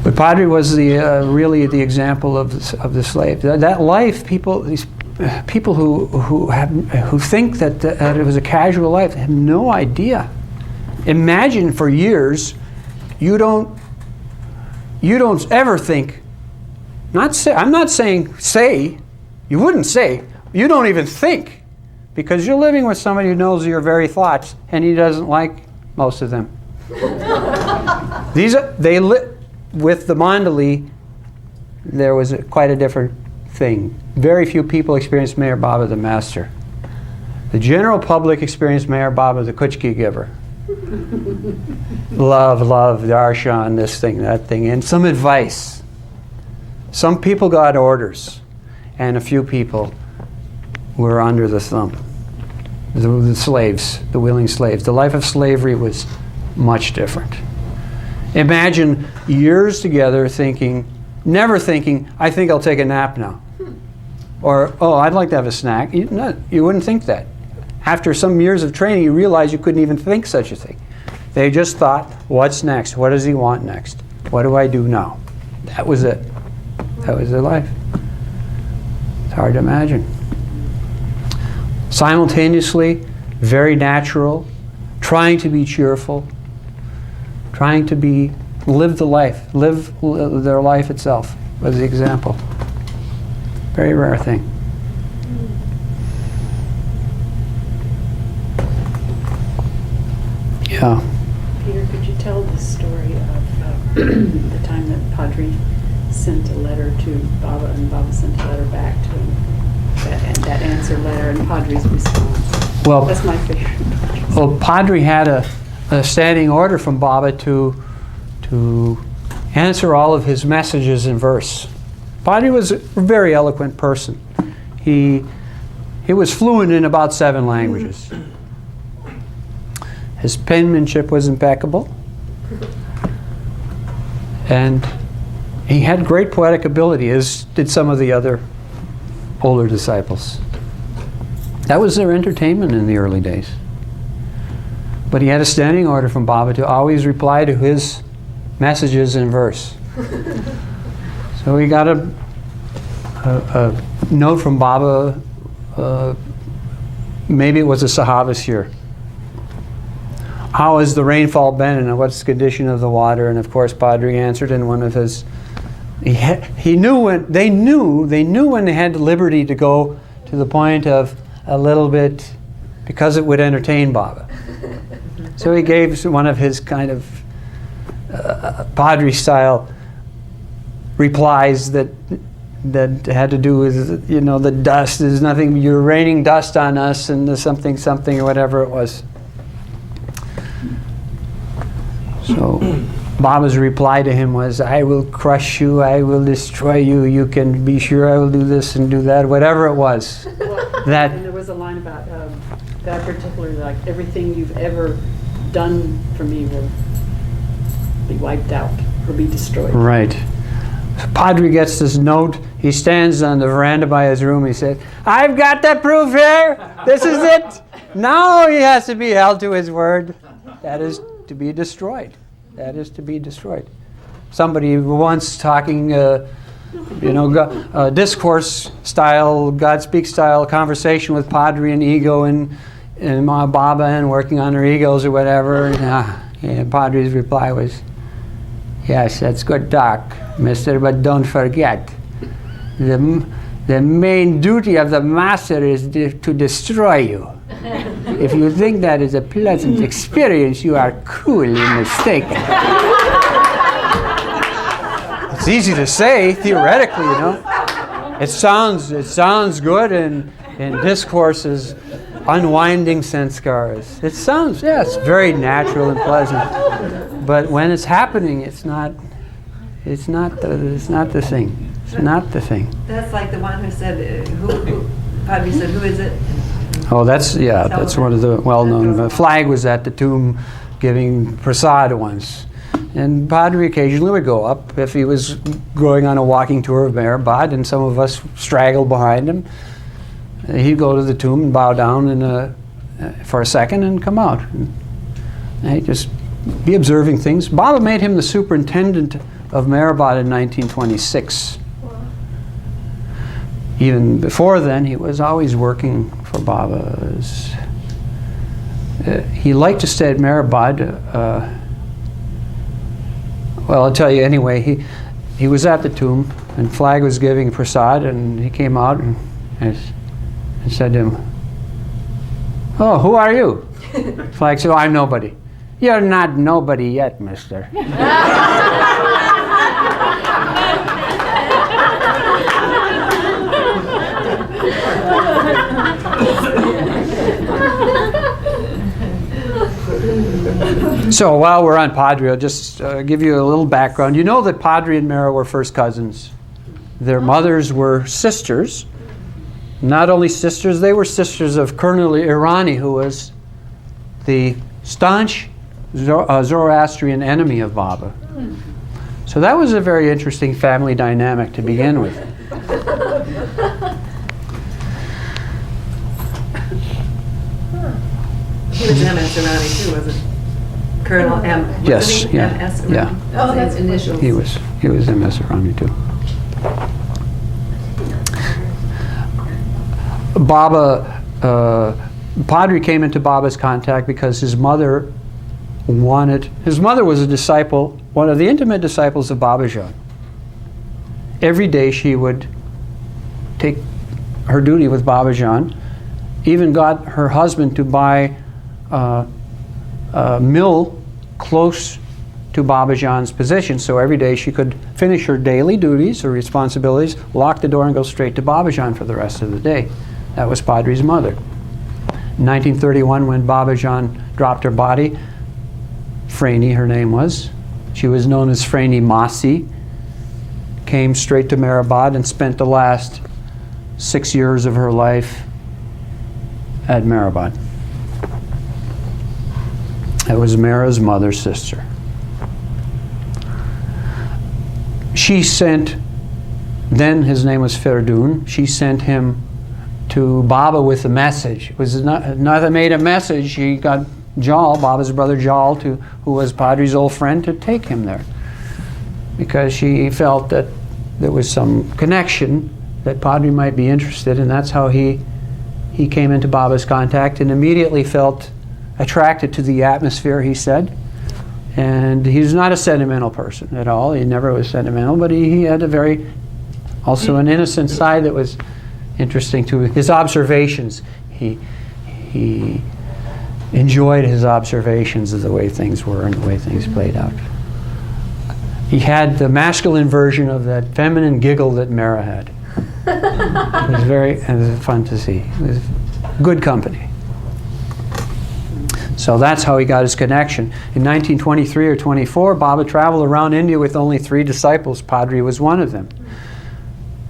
But Padre was really the example of the slave. That life, these people who think that it was a casual life have no idea. Imagine for years, you don't ever think. I'm not saying say. You wouldn't say. You don't even think, because you're living with somebody who knows your very thoughts, and he doesn't like most of them. With the Mandali, there was quite a different thing. Very few people experienced Meher Baba the master. The general public experienced Meher Baba the kuchki giver. Love, darshan, this thing, that thing, and some advice. Some people got orders, and a few people were under the thumb. The slaves, the willing slaves. The life of slavery was much different. Imagine years together never thinking, I think I'll take a nap now. Or, oh, I'd like to have a snack. You wouldn't think that. After some years of training, you realize you couldn't even think such a thing. They just thought, what's next? What does he want next? What do I do now? That was it. That was their life. It's hard to imagine. Simultaneously, very natural, trying to be cheerful, trying to live the life, live their life itself was the example. Very rare thing. Yeah. Peter, could you tell the story of the time that Padre sent a letter to Baba, and Baba sent a letter back to him, that answer letter, and Padre's response? Well, that's my favorite. Well, Padre had a standing order from Baba to answer all of his messages in verse. Padre was a very eloquent person. He was fluent in about 7 languages. His penmanship was impeccable. And he had great poetic ability, as did some of the other older disciples. That was their entertainment in the early days. But he had a standing order from Baba to always reply to his messages in verse. So he got a note from Baba, maybe it was a Sahavas year. How has the rainfall been and what's the condition of the water? And of course Padre answered in one of his, he knew when, they knew when they had the liberty to go to the point of a little bit, because it would entertain Baba. So he gave one of his kind of Padre style replies that had to do with, you know, the dust. There's nothing, you're raining dust on us, and there's something or whatever it was. So Baba's reply to him was, I will crush you, I will destroy you, you can be sure I will do this and do that, whatever it was. That, and there was a line about that particularly, like, everything you've ever done for me will be wiped out or be destroyed. right. So Padre gets this note. He stands on the veranda by his room. He said, I've got the proof here. This is it. Now he has to be held to his word. That is to be destroyed. That is to be destroyed. Somebody once talking, discourse style, God speak style conversation with Padre and ego and Baba and working on their egos or whatever. And Padre's reply was, yes, that's good talk, mister, but don't forget, the main duty of the master is to destroy you. If you think that is a pleasant experience, you are cruelly mistaken. It's easy to say, theoretically, you know. It sounds good in discourses, unwinding sanskars. It sounds, yes, very natural and pleasant. But when it's happening, it's not the thing. It's not the thing. That's like the one who said, Padre said, who is it? Oh, that's one of the well-known. The flag was at the tomb giving prasad once. And Padre occasionally would go up if he was going on a walking tour of Mehrabad, and some of us straggled behind him. He'd go to the tomb and bow down for a second and come out. And he'd just be observing things. Baba made him the superintendent of Mehrabad in 1926. Even before then, he was always working for Baba. He liked to stay at Mehrabad. Well, I'll tell you anyway. He was at the tomb, and Flag was giving prasad, and he came out and said to him, "Oh, who are you?" Flag said, "Oh, I'm nobody." "You're not nobody yet, mister." So while we're on Padre, I'll just give you a little background. You know that Padre and Mara were first cousins. Their mothers were sisters. Not only sisters, they were sisters of Colonel Irani, who was the staunch Zoroastrian enemy of Baba. So that was a very interesting family dynamic to begin with. He was MS Irani too, wasn't he? Colonel M. Yes, he? yeah, MS yeah. Irani. Oh, that's initials. He was MS Irani too. Baba, Padre came into Baba's contact because his mother was a disciple, one of the intimate disciples of Babajan. Every day she would take her duty with Babajan, even got her husband to buy a mill close to Babajan's position, so every day she could finish her daily duties, her responsibilities, lock the door and go straight to Babajan for the rest of the day. That was Padre's mother. In 1931, when Babajan dropped her body, Frani, her name was, she was known as Frani Masi, came straight to Mehrabad and spent the last 6 years of her life at Mehrabad. That was Mara's mother's sister. She sent, then his name was Ferdun, she sent him to Baba with a message. It was not made a message. He got Jal, Baba's brother Jal, who was Padre's old friend, to take him there, because she felt that there was some connection that Padre might be interested, and that's how he came into Baba's contact and immediately felt attracted to the atmosphere, he said. And he's not a sentimental person at all. He never was sentimental, but he had also an innocent side that was interesting to his observations. He enjoyed his observations of the way things were and the way things played out. He had the masculine version of that feminine giggle that Mara had. It was fun to see. It was good company. So that's how he got his connection. In 1923 or 24, Baba traveled around India with only 3 disciples. Padre was one of them.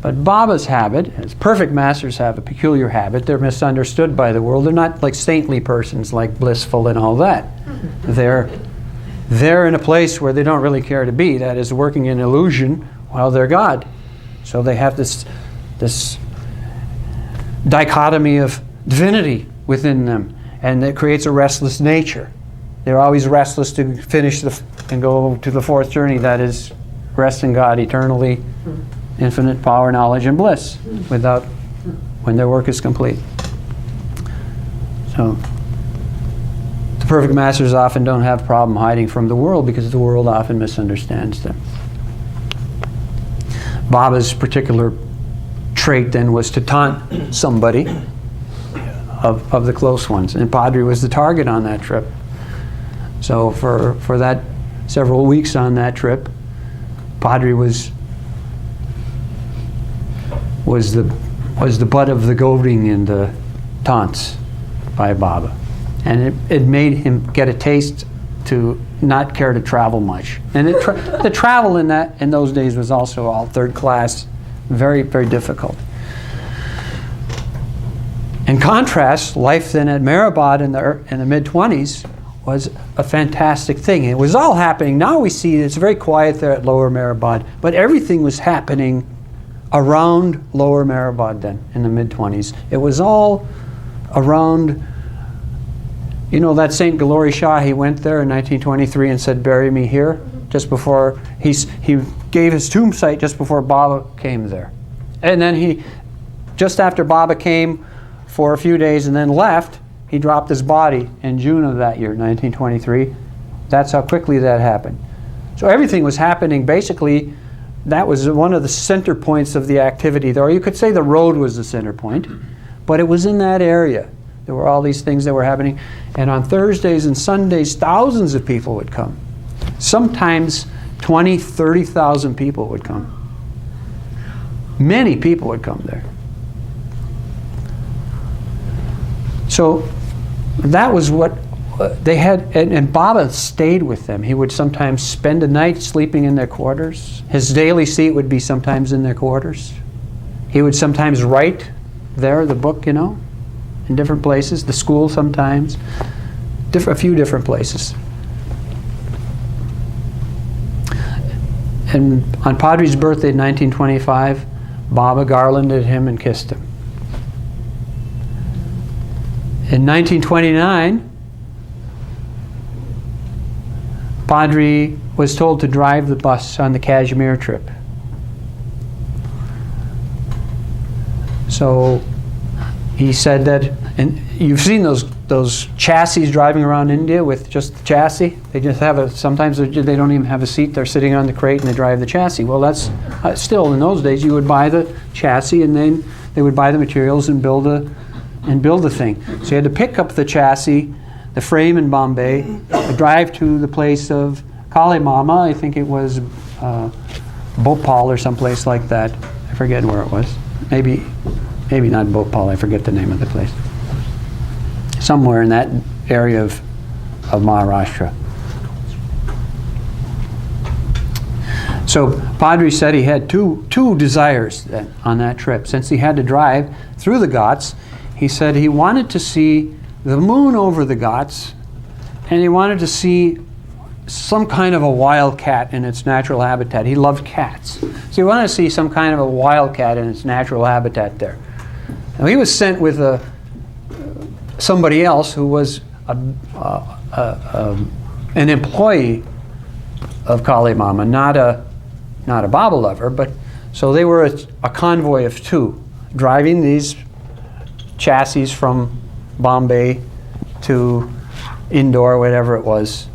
But Baba's habit, as perfect masters have a peculiar habit, they're misunderstood by the world. They're not like saintly persons, like blissful and all that. They're in a place where they don't really care to be, that is, working in illusion while they're God. So they have this dichotomy of divinity within them, and it creates a restless nature. They're always restless to finish and go to the 4th journey, that is, rest in God eternally, infinite power, knowledge, and bliss, when their work is complete. So the perfect masters often don't have a problem hiding from the world, because the world often misunderstands them. Baba's particular trait then was to taunt somebody of the close ones, and Padre was the target on that trip. So for that several weeks on that trip, Padre was the butt of the goading and the taunts by Baba, and it made him get a taste to not care to travel much. And the travel in those days was also all 3rd class, very, very difficult. In contrast, life then at Mehrabad in the mid-20s was a fantastic thing. It was all happening. Now we see it's very quiet there at Lower Mehrabad, but everything was happening around Lower Mehrabad then in the mid-20s. It was all around, you know, that St. Galori Shah, he went there in 1923 and said, "Bury me here," just before, he gave his tomb site just before Baba came there. And then just after Baba came for a few days and then left, he dropped his body in June of that year, 1923. That's how quickly that happened. So everything was happening basically. That was one of the center points of the activity there. Or you could say the road was the center point, but it was in that area. There were all these things that were happening. And on Thursdays and Sundays, thousands of people would come. Sometimes 20, 30,000 people would come. Many people would come there. So that was what they had, and Baba stayed with them. He would sometimes spend a night sleeping in their quarters. His daily seat would be sometimes in their quarters. He would sometimes write there, the book, you know, in different places, the school sometimes, a few different places. And on Padre's birthday in 1925, Baba garlanded him and kissed him. In 1929, Padre was told to drive the bus on the Kashmir trip. So he said that, and you've seen those chassis driving around India with just the chassis. They just have sometimes they don't even have a seat. They're sitting on the crate and they drive the chassis. Well, that's still in those days you would buy the chassis and then they would buy the materials and build the thing. So you had to pick up the chassis, the frame in Bombay, drive to the place of Kali Mama, I think it was Bhopal or someplace like that. I forget where it was. Maybe not Bhopal, I forget the name of the place. Somewhere in that area of Maharashtra. So Padre said he had two desires on that trip. Since he had to drive through the Ghats, he said he wanted to see the moon over the Ghats, and he wanted to see some kind of a wild cat in its natural habitat. He loved cats. So he wanted to see some kind of a wild cat in its natural habitat there. Now, he was sent with somebody else who was an employee of Kali Mama, not a Baba lover, but so they were a convoy of two, driving these chassis from Bombay to Indore, whatever it was,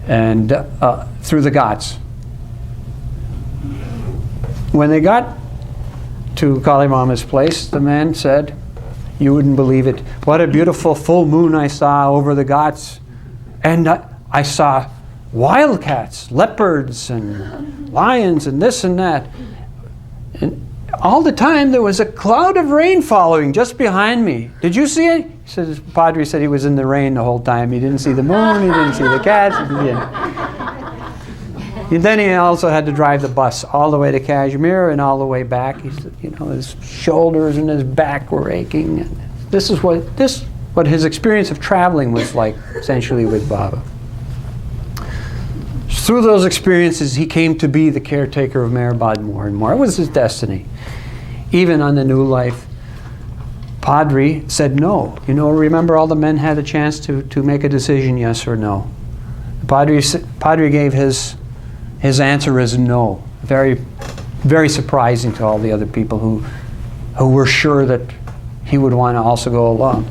and through the Ghats. When they got to Kali Mama's place, the man said, "You wouldn't believe it. What a beautiful full moon I saw over the Ghats. And I saw wildcats, leopards, and lions, and this and that. And all the time there was a cloud of rain following just behind me. Did you see it?" He said, the Padre said he was in the rain the whole time. He didn't see the moon, he didn't see the cats. And then he also had to drive the bus all the way to Kashmir and all the way back. He said, you know, his shoulders and his back were aching. And this is what his experience of traveling was like, essentially, with Baba. Through those experiences, he came to be the caretaker of Mehrabad more and more. It was his destiny. Even on the new life, Padre said no. You know, remember all the men had a chance to make a decision, yes or no. Padre gave his answer as no. Very, very surprising to all the other people who were sure that he would want to also go along.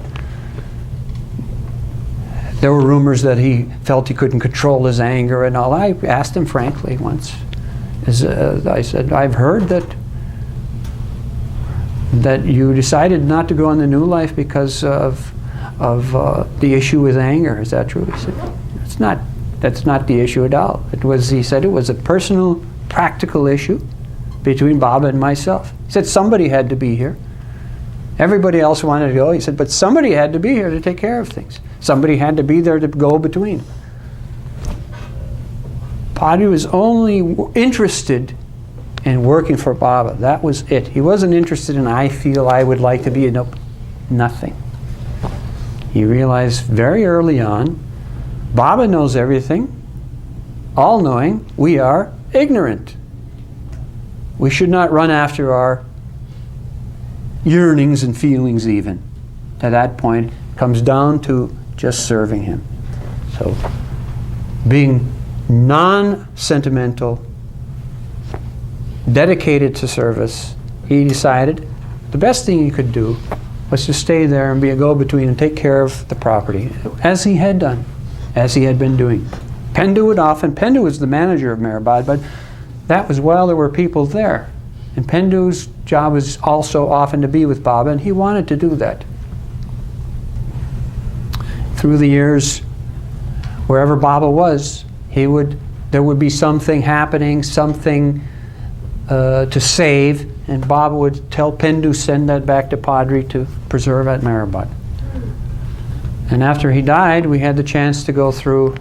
There were rumors that he felt he couldn't control his anger and all. I asked him frankly once. I said, "I've heard that you decided not to go on the new life because of the issue with anger. Is that true?" He said, That's not the issue at all. He said it was a personal, practical issue between Baba and myself. He said somebody had to be here. Everybody else wanted to go. He said, but somebody had to be here to take care of things. Somebody had to be there to go between. Padre was only interested in working for Baba. That was it. He wasn't interested in, I feel I would like to be. Nope, nothing. He realized very early on, Baba knows everything, all-knowing. We are ignorant. We should not run after our yearnings and feelings even. At that point, it comes down to just serving him. So, being non-sentimental, dedicated to service, he decided the best thing he could do was to stay there and be a go-between and take care of the property, as he had done, as he had been doing. Pendu would often, Pendu was the manager of Mehrabad, but that was while there were people there. And Pendu's job was also often to be with Baba, and he wanted to do that. Through the years, wherever Baba was, there would be something happening, something to save, and Baba would tell Pendu, send that back to Padre to preserve at Mehrabad. And after he died, we had the chance to go through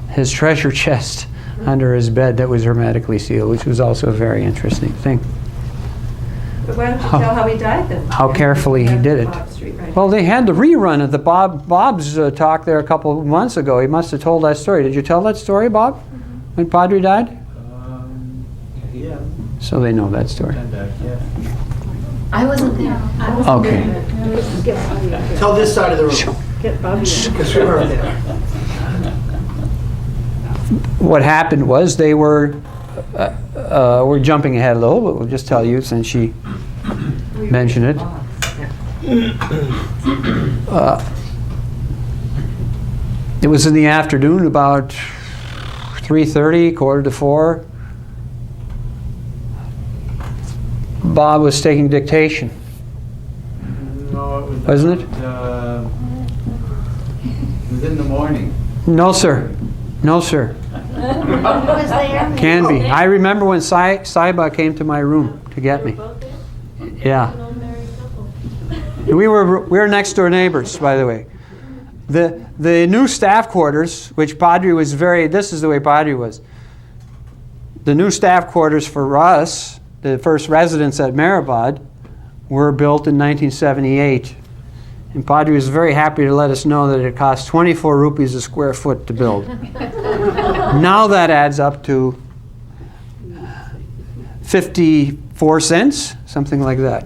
his treasure chest under his bed that was hermetically sealed, which was also a very interesting thing. But why don't you tell how he died then? How carefully he did it. Well, they had the rerun of the Bob's talk there a couple of months ago. He must have told that story. Did you tell that story, Bob, when Padre died? Yeah. So they know that story. I wasn't there. Okay. Tell this side of the room, Get Bobby in. because we weren't there. What happened was they were jumping ahead a little, but we'll just tell you since she mentioned it. It was in the afternoon, about 3:30, 3:45. Bob was taking dictation. No, it was Wasn't it? it was in the morning. No, sir. No, sir. Was there? Can be. I remember when Saiba came to my room to get me. Yeah. We were next door neighbors, by the way. The new staff quarters, which Padre was this is the way Padre was. The new staff quarters for us, the first residents at Mehrabad, were built in 1978. And Padre was very happy to let us know that it cost 24 rupees a square foot to build. Now that adds up to 54 cents, something like that.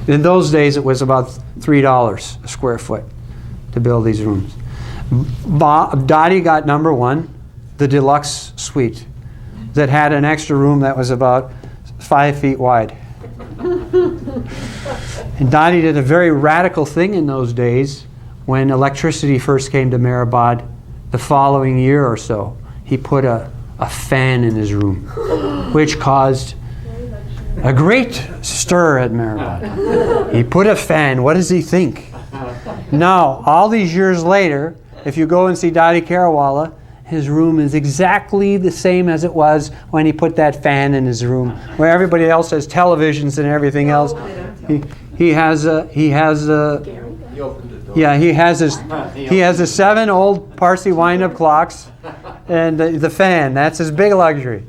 In those days, it was about $3 a square foot to build these rooms. Dottie got number 1, the deluxe suite, that had an extra room that was about 5 feet wide. And Dottie did a very radical thing in those days when electricity first came to Mehrabad the following year or so. He put a fan in his room, which caused a great stir at Mehrabad. He put a fan. What does he think? Now, all these years later, if you go and see Dottie Carawala, his room is exactly the same as it was when he put that fan in his room, where everybody else has televisions and everything else. He has his 7 old Parsi wind-up clocks and the fan. That's his big luxury.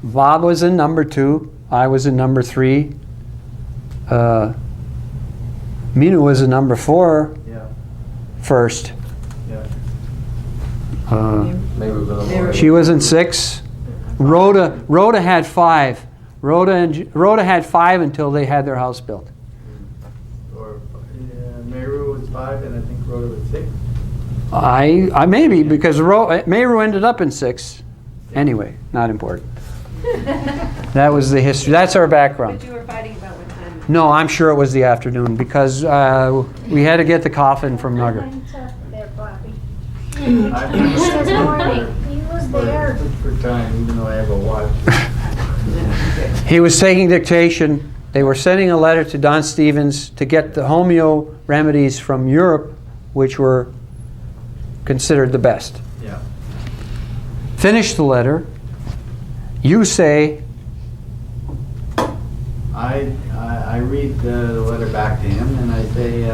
Bob was in number 2. I was in number 3. Mina was in number 4 first. Maybe a little more. She was in 6. Rhoda had 5. Rhoda had 5 until they had their house built. Or Meru was 5, and I think Rhoda was 6. I maybe, because Meru ended up in 6. Anyway, not important. That was the history. That's our background. But you were fighting about what time. No, I'm sure it was the afternoon because we had to get the coffin from Nugger. He was there. For time, even though I have a watch. He was taking dictation. They were sending a letter to Don Stevens to get the homeo remedies from Europe, which were considered the best. Yeah. Finish the letter. You say, I read the letter back to him, and I say,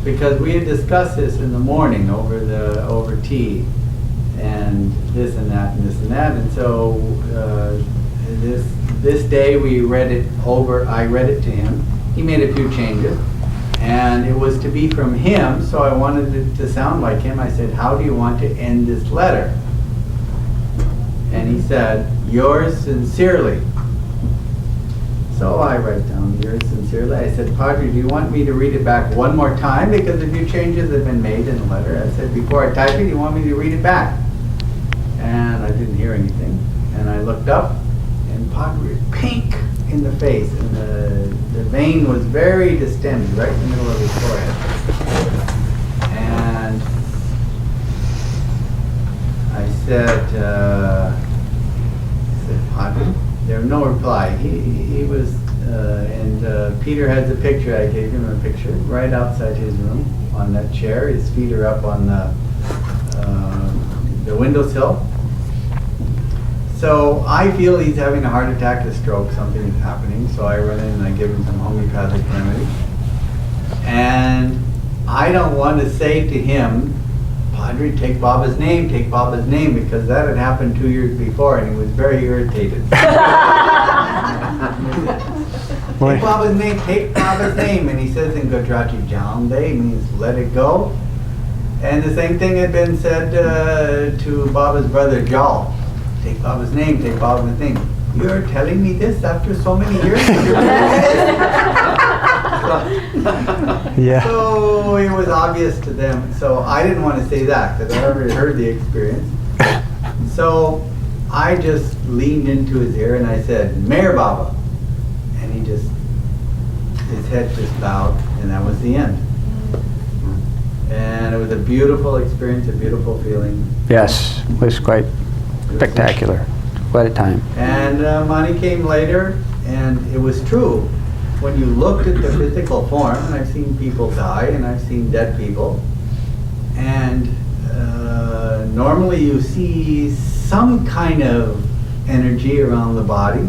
because we had discussed this in the morning over tea, and this and that and this and that, and so this day we read it over. I read it to him. He made a few changes, and it was to be from him. So I wanted it to sound like him. I said, "How do you want to end this letter?" And he said, "Yours sincerely." So I write down yours sincerely. I said, "Padre, do you want me to read it back one more time? Because a few changes have been made in the letter." I said, "Before I type it, do you want me to read it back?" And I didn't hear anything. And I looked up, and Padre was pink in the face. And the vein was very distended, right in the middle of his forehead. And I said, "Padre?" There was no reply. He was, and Peter has a picture. I gave him a picture right outside his room on that chair. His feet are up on the windowsill. So I feel he's having a heart attack, a stroke, something is happening. So I run in and I give him some homeopathic remedy. And I don't want to say to him, "Padre, take Baba's name, because that had happened 2 years before, and he was very irritated. Take Baba's name, and he says in Gujarati, "Jalande," means let it go. And the same thing had been said to Baba's brother Jal. Take Baba's name, take Baba's name. You're telling me this after so many years? Yeah. So it was obvious to them. So I didn't want to say that because I already heard the experience. So I just leaned into his ear and I said, "Mayor Baba." And his head just bowed, and that was the end. And it was a beautiful experience, a beautiful feeling. Yes, it was quite spectacular. Quite a time. And Mani came later, and it was true. When you looked at the physical form, and I've seen people die, and I've seen dead people, and normally you see some kind of energy around the body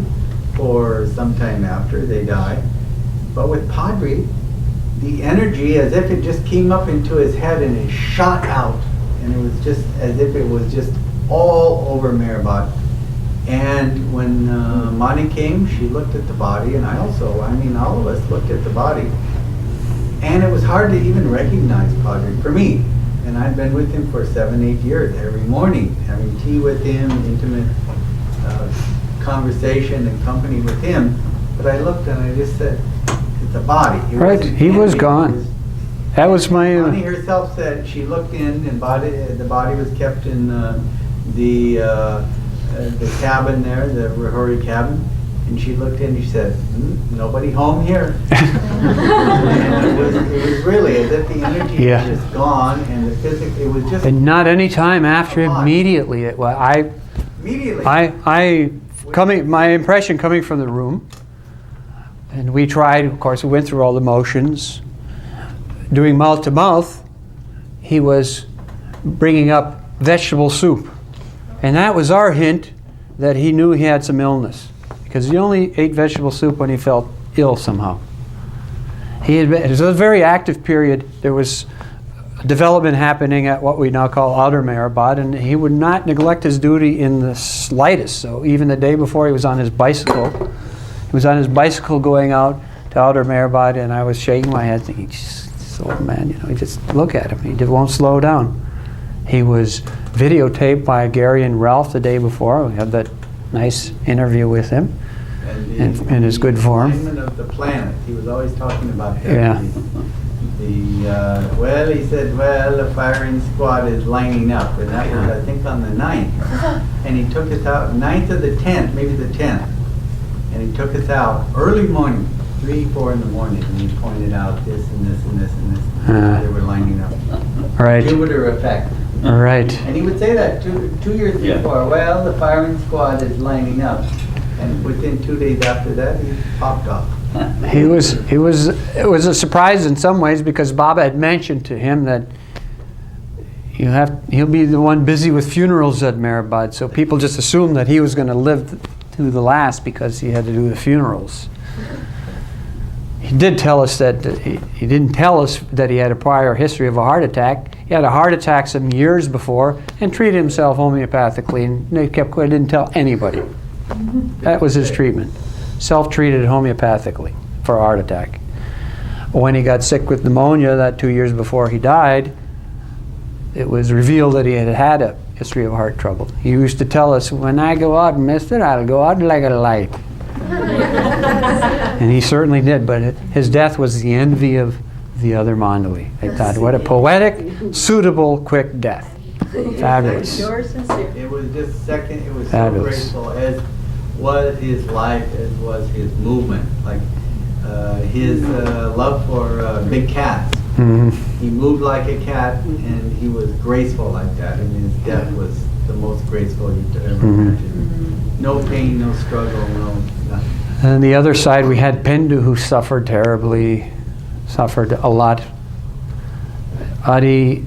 for some time after they die. But with Padre, the energy, as if it just came up into his head and it shot out, and it was just as if it was just all over Mehrabad. And when Mani came, she looked at the body, and all of us looked at the body. And it was hard to even recognize Padre for me. And I'd been with him for 7-8 years, every morning, having tea with him, intimate conversation and company with him. But I looked and I just said, it's a body. It Right, wasn't he was him. gone. That was my... Bonnie herself said she looked in and the body was kept in the cabin there, the Rahuri cabin. And she looked in and she said, nobody home here. And it was really as if the energy Yeah. was just gone and the physical, it was just And not any time after, immediately. immediately. My impression coming from the room, and we tried, of course, we went through all the motions. Doing mouth to mouth, he was bringing up vegetable soup. And that was our hint that he knew he had some illness, because he only ate vegetable soup when he felt ill somehow. It was a very active period. There was development happening at what we now call Outer Mehrabad, and he would not neglect his duty in the slightest. So even the day before, he was on his bicycle. He was on his bicycle going out to Outer Mehrabad, and I was shaking my head thinking, this old man, you just look at him. He just won't slow down. He was videotaped by Gary and Ralph the day before. We had that nice interview with him in his good form. The alignment of the planet. He was always talking about that. Yeah. He said, the firing squad is lining up, and that was, I think, on the 9th. And he took us out, 9th or the 10th, maybe the 10th. And he took us out early morning, 3, 4 in the morning, and he pointed out this and this and this and this. They were lining up. Right. Jupiter effect. Right. And he would say that 2 years before, the firing squad is lining up. And within 2 days after that, he popped off. It was a surprise in some ways, because Baba had mentioned to him that he'll be the one busy with funerals at Mehrabad. So people just assumed that he was going to live to the last because he had to do the funerals. He did tell us that he didn't tell us that he had a prior history of a heart attack. He had a heart attack some years before and treated himself homeopathically, and didn't tell anybody. That was his treatment. Self-treated homeopathically for a heart attack. When he got sick with pneumonia, that 2 years before he died, it was revealed that he had had a history of heart trouble. He used to tell us, when I go out, mister, I'll go out like a light. And he certainly did, but his death was the envy of the other Mandali. They thought, what a poetic, suitable, quick death. Fabulous. It was just second, it was Fabulous. so graceful, as was his life, as was his movement. Like his love for big cats. Mm-hmm. He moved like a cat, and he was graceful like that, and his death was the most graceful you'd ever imagine. No pain, no struggle, no nothing. And on the other side, we had Pendu, who suffered terribly, suffered a lot. Adi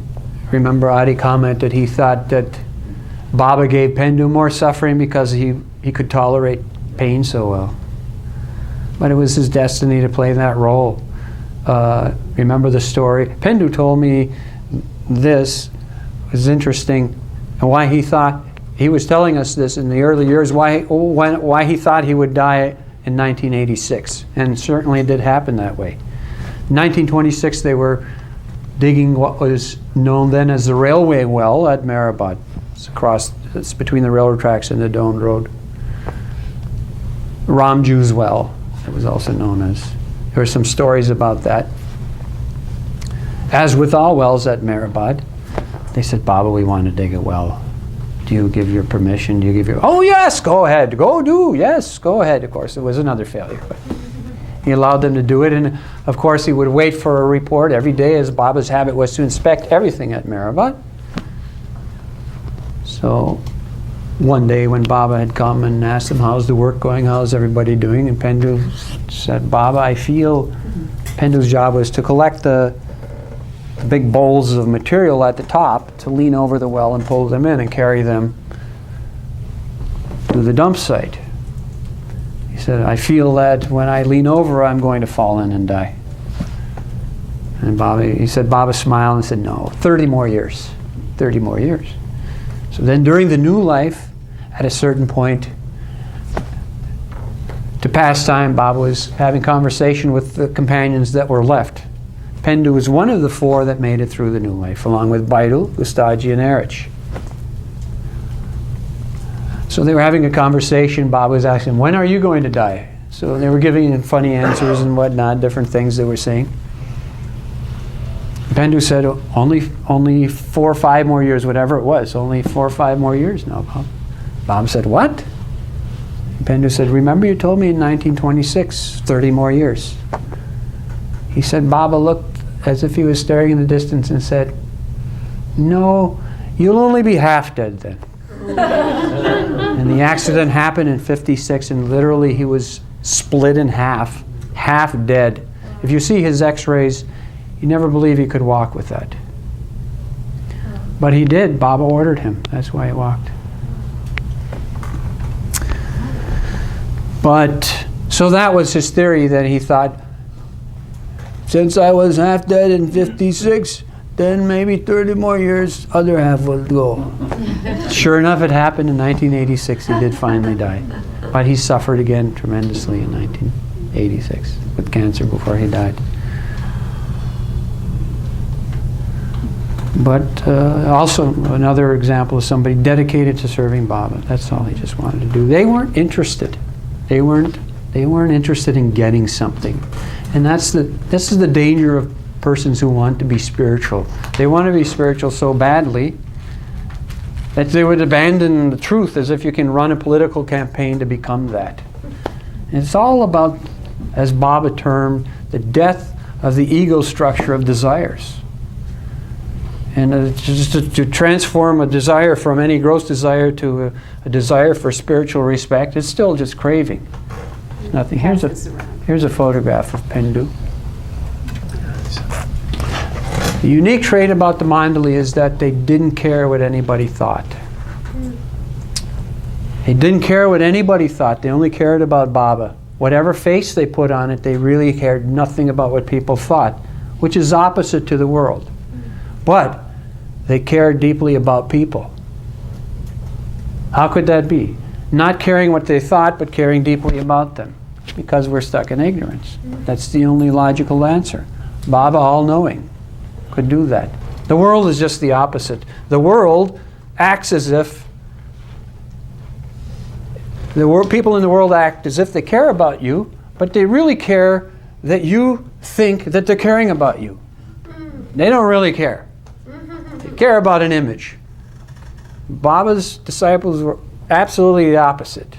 commented he thought that Baba gave Pendu more suffering because he could tolerate pain so well. But it was his destiny to play that role. Remember the story? Pendu told me this was interesting, and why he thought, he was telling us this in the early years, why he thought he would die in 1986, and certainly it did happen that way. In 1926, they were digging what was known then as the railway well at Mehrabad. It's between the railroad tracks and the domed road. Ramju's well, it was also known as. There were some stories about that. As with all wells at Mehrabad, they said, Baba, we want to dig a well. Do you give your permission? Do you give your... Oh, yes, go ahead. Go do. Yes, go ahead. Of course, it was another failure. But he allowed them to do it. And, of course, he would wait for a report every day, as Baba's habit was to inspect everything at Mehrabad. So one day when Baba had come and asked him, how's the work going? How's everybody doing? And Pendu said, Baba, I feel... Pendu's job was to collect the big bowls of material at the top, to lean over the well and pull them in and carry them to the dump site. He said, I feel that when I lean over, I'm going to fall in and die. And he said, Baba smiled and said, no, 30 more years. 30 more years. So then during the new life, at a certain point, to pass time, Baba was having conversation with the companions that were left. Pendu was one of the 4 that made it through the new life, along with Baidu, Gustaji, and Erich. So they were having a conversation. Baba was asking, when are you going to die? So they were giving him funny answers and whatnot, different things they were saying. Pendu said, only 4 or 5 more years, whatever it was, only 4 or 5 more years now, Bob. Bob said, what? Pendu said, remember you told me in 1926, 30 more years. He said, Baba looked as if he was staring in the distance and said, no, you'll only be half dead then. And the accident happened in 56, and literally he was split in half dead. If you see his x-rays, you never believe he could walk with that. But he did. Baba ordered him. That's why he walked. But, so that was his theory, that he thought, since I was half dead in 56, then maybe 30 more years, other half will go. Sure enough, it happened in 1986. He did finally die. But he suffered again tremendously in 1986 with cancer before he died. But also another example of somebody dedicated to serving Baba. That's all he just wanted to do. They weren't interested. They weren't interested in getting something. And this is the danger of persons who want to be spiritual. They want to be spiritual so badly that they would abandon the truth, as if you can run a political campaign to become that. And it's all about, as Baba termed, the death of the ego structure of desires. And just to transform a desire from any gross desire to a desire for spiritual respect, it's still just craving. Nothing. Here's a photograph of Pendu. The unique trait about the Mandali is that they didn't care what anybody thought. They didn't care what anybody thought. They only cared about Baba. Whatever face they put on it, they really cared nothing about what people thought, which is opposite to the world. But they cared deeply about people. How could that be? Not caring what they thought, but caring deeply about them. Because we're stuck in ignorance. That's the only logical answer. Baba, all-knowing, could do that. The world is just the opposite. The world acts as if people in the world act as if they care about you, but they really care that you think that they're caring about you. They don't really care. They care about an image. Baba's disciples were absolutely the opposite.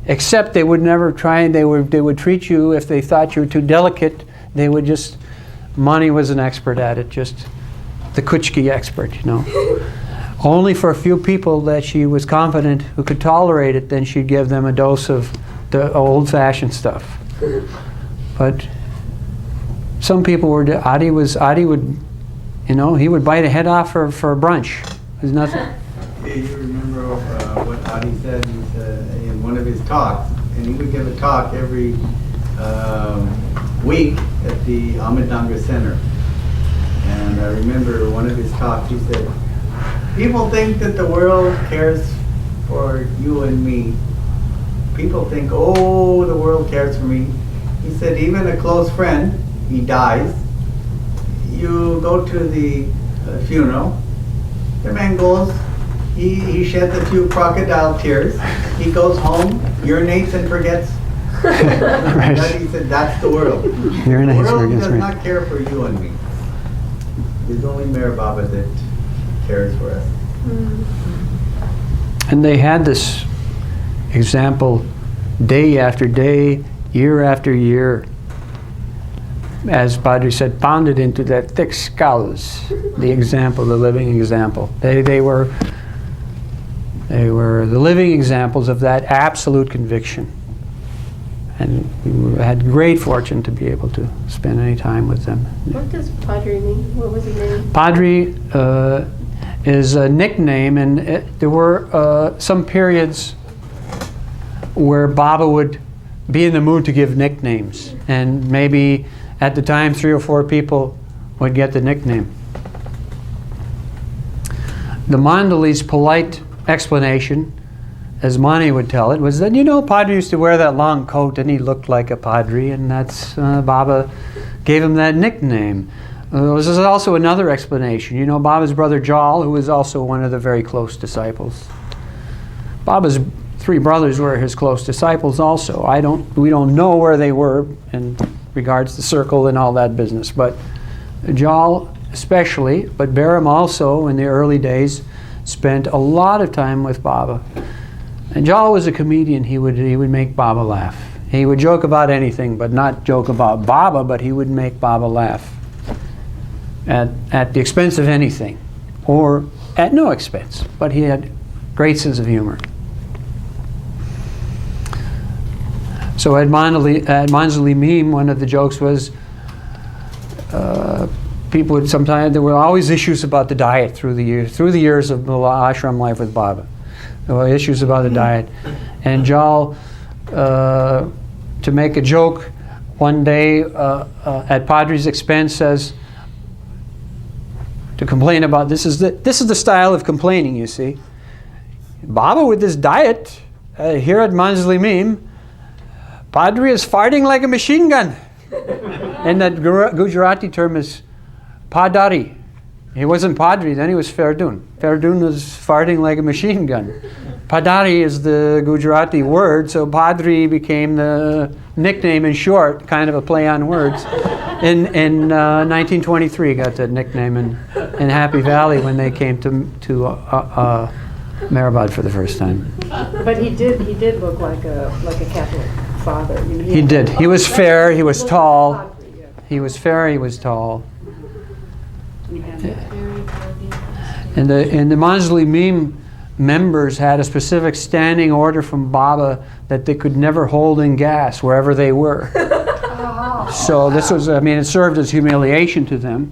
Except they would never try, and they would treat you, if they thought you were too delicate, they would just, Mani was an expert at it, just the Kuchki expert, you know. Only for a few people that she was confident who could tolerate it, then she'd give them a dose of the old-fashioned stuff. But some people were, Adi would, you know, he would bite a head off for a brunch. There's nothing. Yeah, you remember what Adi said in one of his talks, and he would give a talk every week at the Ahmednagar Center. And I remember one of his talks, he said, people think that the world cares for you and me. People think, oh, the world cares for me. He said, even a close friend, he dies, you go to the funeral, the man goes, he sheds a few crocodile tears, he goes home, urinates and forgets. Right. He said, that's the world. Urinates, the world forgets, does right. not care for you and me. It's only Meher Baba that cares for us. And they had this example day after day, year after year, as Padre said, pounded into their thick skulls, the example, the living example. They were the living examples of that absolute conviction. And we had great fortune to be able to spend any time with them. What does Padre mean? What was his name? Padre is a nickname, and there were some periods where Baba would be in the mood to give nicknames, and maybe at the time 3 or 4 people would get the nickname. The Mandali's polite explanation, as Mani would tell it, was that, you know, Padre used to wear that long coat and he looked like a Padre, and that's Baba gave him that nickname. This is also another explanation. You know, Baba's brother Jal, who was also one of the very close disciples. Baba's three brothers were his close disciples also. We don't know where they were in regards to circle and all that business, but Jal especially, but Baram also in the early days spent a lot of time with Baba. And Jal was a comedian. He would make Baba laugh. He would joke about anything, but not joke about Baba, but he would make Baba laugh at the expense of anything, or at no expense, but he had great sense of humor. So at Manzali Meme, one of the jokes was people would sometimes, there were always issues about the diet through the years of Mullah ashram life with Baba. There were issues about the diet. And Jal, to make a joke, one day at Padre's expense says, to complain about, this is the style of complaining, you see. Baba with this diet, here at Manzali Meme, Padre is farting like a machine gun. And that Gujarati term is Padari. He wasn't Padre, then he was Ferdun. Ferdun was farting like a machine gun. Padari is the Gujarati word, so Padre became the nickname in short, kind of a play on words. In 1923, got that nickname in Happy Valley when they came to Mehrabad for the first time. But he did look like a Catholic father. I mean, He did. He was fair. He was tall. Padre, yeah. He was fair. He was tall. He had And the Manzali Meme members had a specific standing order from Baba that they could never hold in gas wherever they were. So this was, I mean, it served as humiliation to them,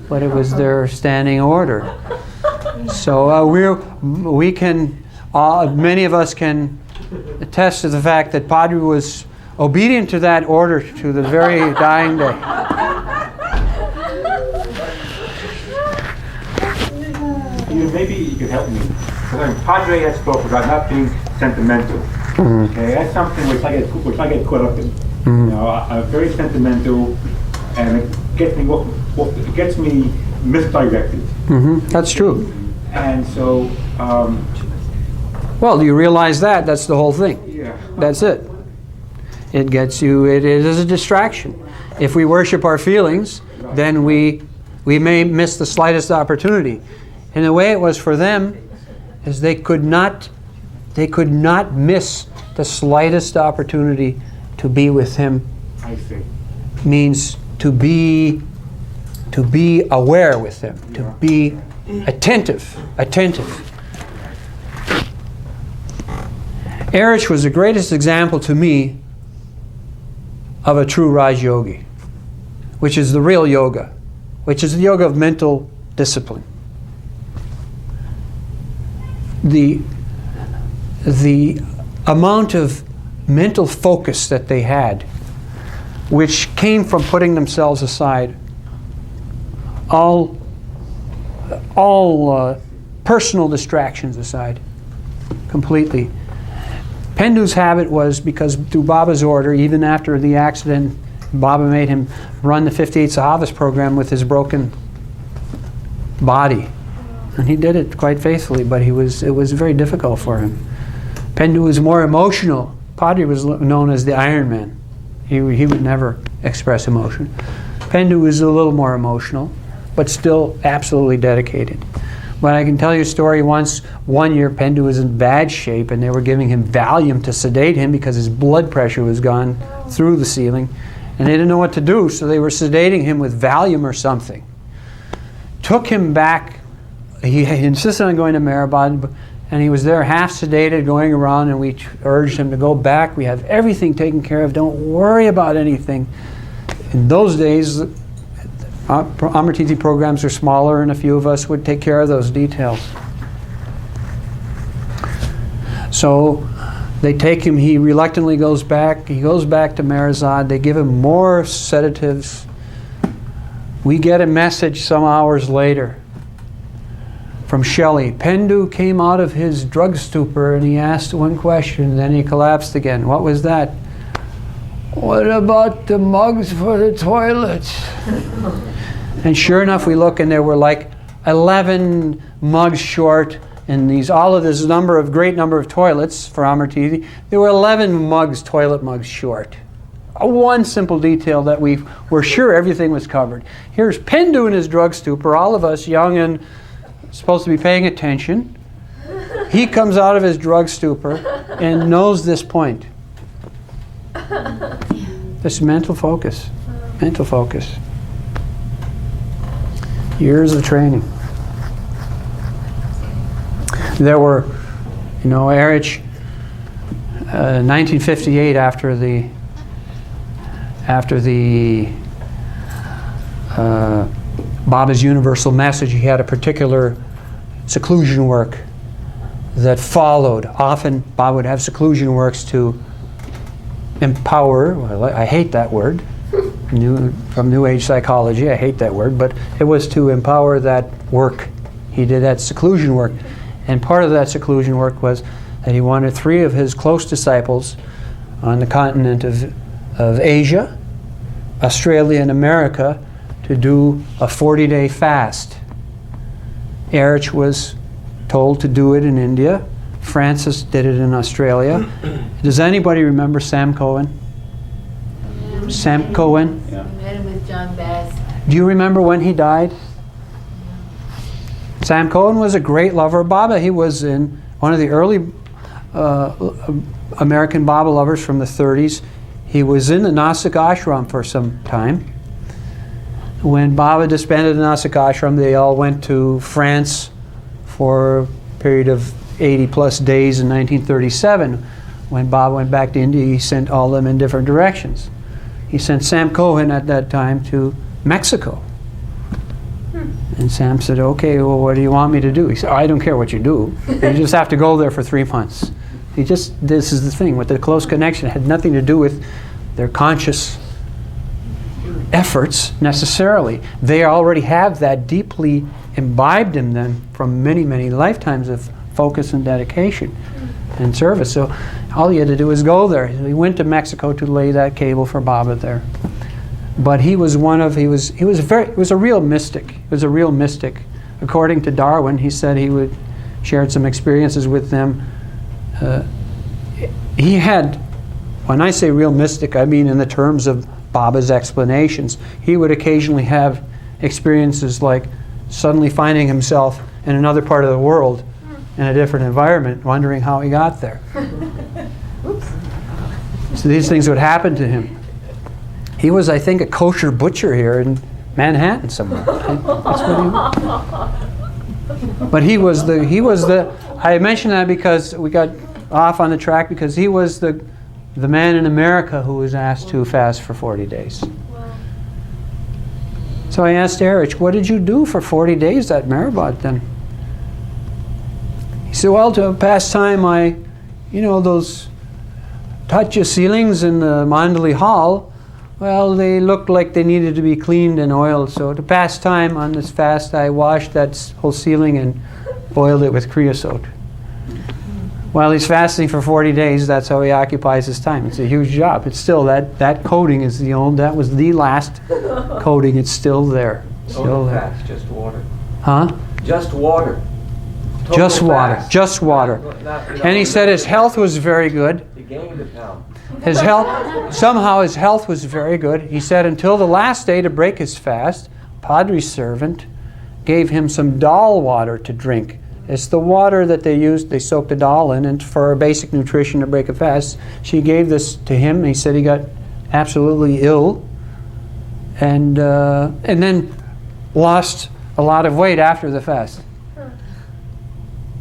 but it was their standing order. So we can, many of us can attest to the fact that Padre was obedient to that order to the very dying day. Maybe you could help me. Because Padre has spoken about not being sentimental. Mm-hmm. Okay, that's something which I get caught up in. Mm-hmm. You know, I'm very sentimental, and it gets me misdirected. Mm-hmm. That's true. And so, Well, do you realize that? That's the whole thing. yeah. That's it. It gets you, it is a distraction. If we worship our feelings, then we may miss the slightest opportunity. And the way it was for them is they could not miss the slightest opportunity to be with him. I see. Means to be aware with him, to be attentive. Erich was the greatest example to me of a true Raj Yogi, which is the real yoga, which is the yoga of mental discipline. The amount of mental focus that they had, which came from putting themselves aside, all personal distractions aside, completely. Pendu's habit was, because through Baba's order, even after the accident, Baba made him run the 58 Sahavas program with his broken body. And he did it quite faithfully, but it was very difficult for him. Pendu was more emotional. Padre was known as the Iron Man. He would never express emotion. Pendu was a little more emotional, but still absolutely dedicated. But I can tell you a story. One year, Pendu was in bad shape, and they were giving him Valium to sedate him because his blood pressure was gone through the ceiling. And they didn't know what to do, so they were sedating him with Valium or something. Took him back. He insisted on going to Mehrabad, and he was there half sedated, going around, and we urged him to go back. We have everything taken care of. Don't worry about anything. In those days, Amrititi programs were smaller, and a few of us would take care of those details. So they take him, he reluctantly goes back. He goes back to Mehrabad. They give him more sedatives. We get a message some hours later from Shelley. Pendu came out of his drug stupor and he asked one question, then he collapsed again. What was that? What about the mugs for the toilets? And sure enough, we look and there were like 11 mugs short in all of this great number of toilets for Amartya, there were 11 toilet mugs short. One simple detail that we were sure everything was covered. Here's Penn doing his drug stupor, all of us young and supposed to be paying attention. He comes out of his drug stupor and knows this point. This mental focus. Mental focus. Years of training. There were, Erich, 1958, after the Baba's universal message, he had a particular seclusion work that followed. Often Baba would have seclusion works to empower, well, I hate that word, from New Age psychology, I hate that word, but it was to empower that work. He did that seclusion work. And part of that seclusion work was that he wanted 3 of his close disciples on the continent of Asia, Australia, and America to do a 40-day fast. Erich was told to do it in India. Francis did it in Australia. Does anybody remember Sam Cohen? Sam Cohen? We met him with John Bass. Do you remember when he died? Sam Cohen was a great lover of Baba. He was in one of the early American Baba lovers from the 30s. He was in the Nasik ashram for some time. When Baba disbanded the Nasik ashram, they all went to France for a period of 80-plus days in 1937. When Baba went back to India, he sent all of them in different directions. He sent Sam Cohen at that time to Mexico. And Sam said, okay, well, what do you want me to do? He said, I don't care what you do. You just have to go there for 3 months. This is the thing, with the close connection, it had nothing to do with their conscious efforts necessarily. They already have that deeply imbibed in them from many, many lifetimes of focus and dedication and service. So all he had to do was go there. He went to Mexico to lay that cable for Baba there. But he was he was a real mystic. He was a real mystic. According to Darwin, he said he shared some experiences with them. He had, when I say real mystic, I mean in the terms of Baba's explanations. He would occasionally have experiences like suddenly finding himself in another part of the world in a different environment, wondering how he got there. So these things would happen to him. He was, I think, a kosher butcher here in Manhattan somewhere. That's what he was. But he was the, I mention that because we got off on the track, because he was the man in America who was asked to fast for 40 days. So I asked Erich, what did you do for 40 days at Mehrabad then? He said, well, to pass time, those tatya ceilings in the Mandali Hall, well, they looked like they needed to be cleaned and oiled. So to pass time on this fast, I washed that whole ceiling and oiled it with creosote. While he's fasting for 40 days, that's how he occupies his time. It's a huge job. It's still, that coating is that was the last coating. It's still there. Still there. Fast, just water. Huh? Just water. Total Just water. fast. Just water. And he said his health was very good. He gained a pound. Somehow his health was very good. He said until the last day to break his fast, Padre's servant gave him some dal water to drink. It's the water that they used, they soaked the dal in, and for basic nutrition to break a fast. She gave this to him. He said he got absolutely ill, and then lost a lot of weight after the fast.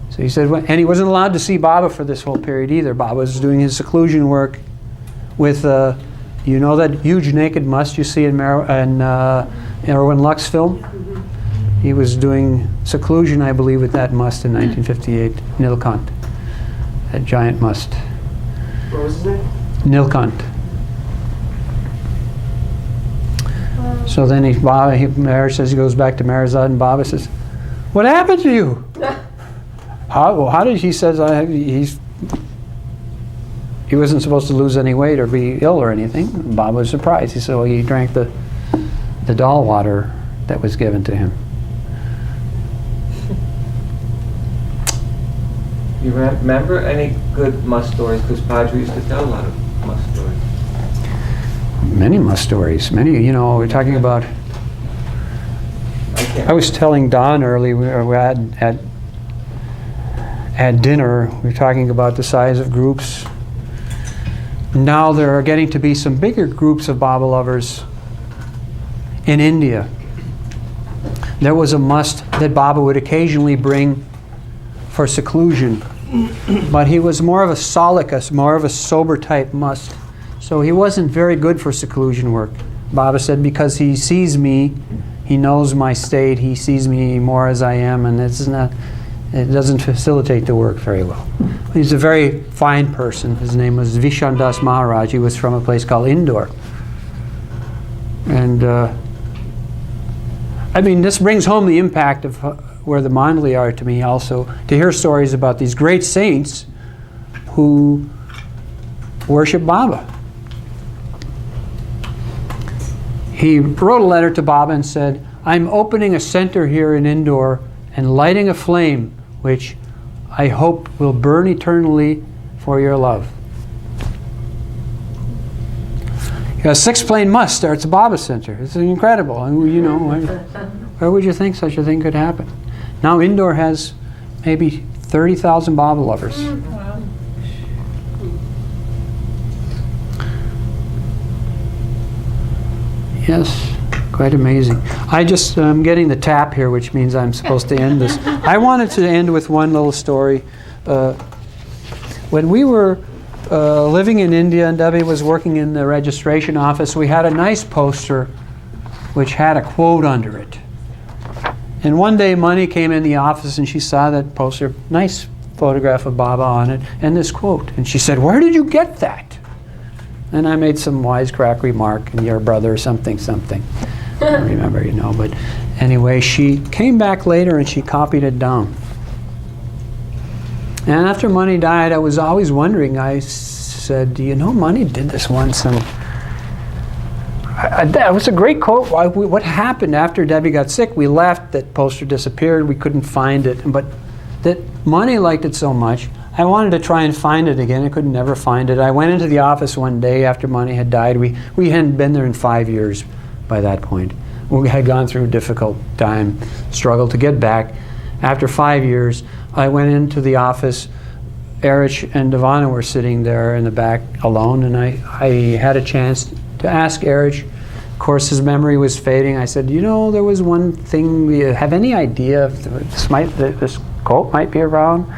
So he said, and he wasn't allowed to see Baba for this whole period either. Baba was doing his seclusion work with, that huge naked must you see in Erwin Luck's film? He was doing seclusion, I believe, with that must in 1958, Nilkant, that giant must. What was his name? Nilkant. So then Baba says he goes back to Maharazad, and Baba says, "What happened to you?" How did he says he wasn't supposed to lose any weight or be ill or anything. Baba was surprised. He said, "Well, he drank the dal water that was given to him." You remember any good must stories? Because Padre used to tell a lot of must stories. Many must stories. Many, you know, we're talking about. I was telling Don earlier, we were at dinner, we were talking about the size of groups. Now there are getting to be some bigger groups of Baba lovers in India. There was a must that Baba would occasionally bring for seclusion, but he was more of a solikus, more of a sober type must. So he wasn't very good for seclusion work. Baba said, because he sees me, he knows my state, he sees me more as I am, and it doesn't facilitate the work very well. He's a very fine person. His name was Vishandas Maharaj. He was from a place called Indore. And I mean, this brings home the impact of where the Mandali are to me also, to hear stories about these great saints who worship Baba. He wrote a letter to Baba and said, I'm opening a center here in Indore and lighting a flame which I hope will burn eternally for your love. A six-plane must starts a Baba Center. It's incredible. And, you know, where would you think such a thing could happen? Now Indore has maybe 30,000 Baba lovers. Yes, quite amazing. I'm getting the tap here, which means I'm supposed to end this. I wanted to end with one little story. When we were living in India and Debbie was working in the registration office, we had a nice poster which had a quote under it. And one day Mani came in the office and she saw that poster, nice photograph of Baba on it, and this quote. And she said, where did you get that? And I made some wisecrack remark, and your brother or something. I don't remember, you know. But anyway, she came back later and she copied it down. And after Mani died, I was always wondering, I said, do you know Mani did this once? And that was a great quote. What happened after Debbie got sick? We left, that poster disappeared, we couldn't find it. But that Mani liked it so much, I wanted to try and find it again. I could never find it. I went into the office one day after Mani had died. We hadn't been there in 5 years by that point. We had gone through a difficult time, struggled to get back. After 5 years, I went into the office. Erich and Ivana were sitting there in the back alone, and I had a chance to ask Erich. Of course, his memory was fading. I said, you know, there was one thing. Do you have any idea if this quote might be around?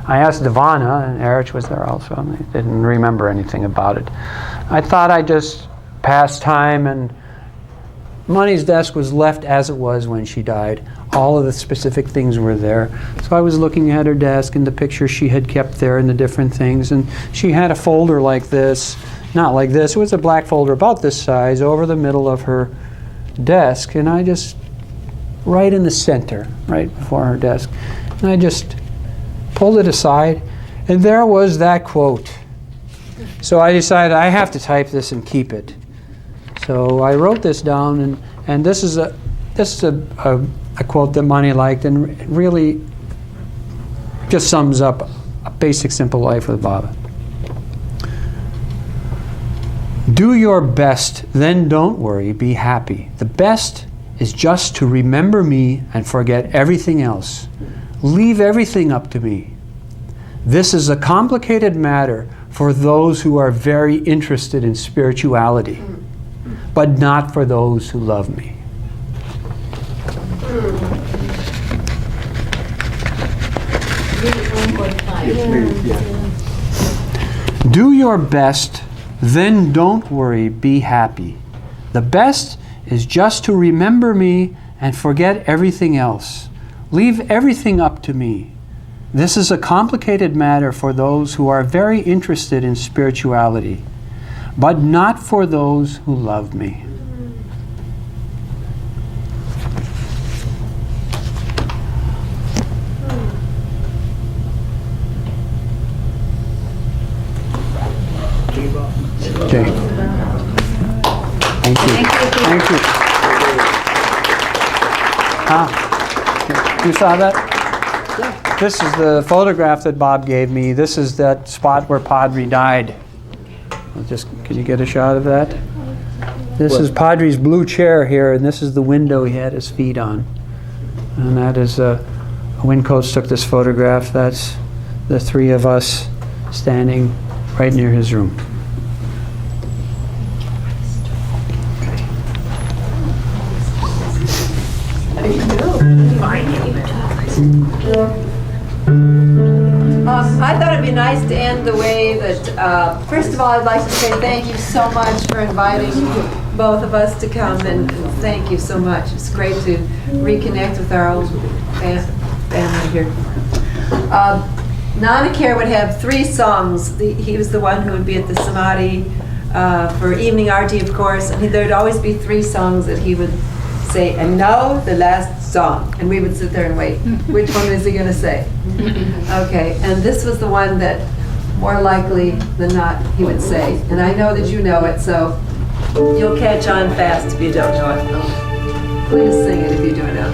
I asked Ivana, and Erich was there also, and they didn't remember anything about it. I thought I'd just pass time, and Mani's desk was left as it was when she died. All of the specific things were there. So I was looking at her desk and the pictures she had kept there and the different things, and she had a folder like this, not like this, it was a black folder about this size over the middle of her desk, and I just, right in the center, right before her desk, and I just pulled it aside, and there was that quote. So I decided I have to type this and keep it. So I wrote this down, and this is a quote that Mani liked, and really just sums up a basic, simple life with Baba. Do your best, then don't worry, be happy. The best is just to remember me and forget everything else. Leave everything up to me. This is a complicated matter for those who are very interested in spirituality, but not for those who love me. Do your best, then don't worry, be happy. The best is just to remember me and forget everything else. Leave everything up to me. This is a complicated matter for those who are very interested in spirituality, but not for those who love me. Okay. Thank you. Thank you. You saw that? Yeah. This is the photograph that Bob gave me. This is that spot where Padre died. Can you get a shot of that? This is Padre's blue chair here, and this is the window he had his feet on. And that is, Windcoats took this photograph. That's the three of us standing right near his room. I thought it'd be nice to end the way that, first of all, I'd like to say thank you so much for inviting both of us to come, and thank you so much. It's great to reconnect with our old family here. Nanakir would have 3 songs. He was the one who would be at the Samadhi for evening arti, of course, and there'd always be 3 songs that he would say, and now the last song. And we would sit there and wait. Which one is he going to say? Okay, and this was the one that more likely than not he would say. And I know that you know it, so you'll catch on fast if you don't know it. Please sing it if you do know.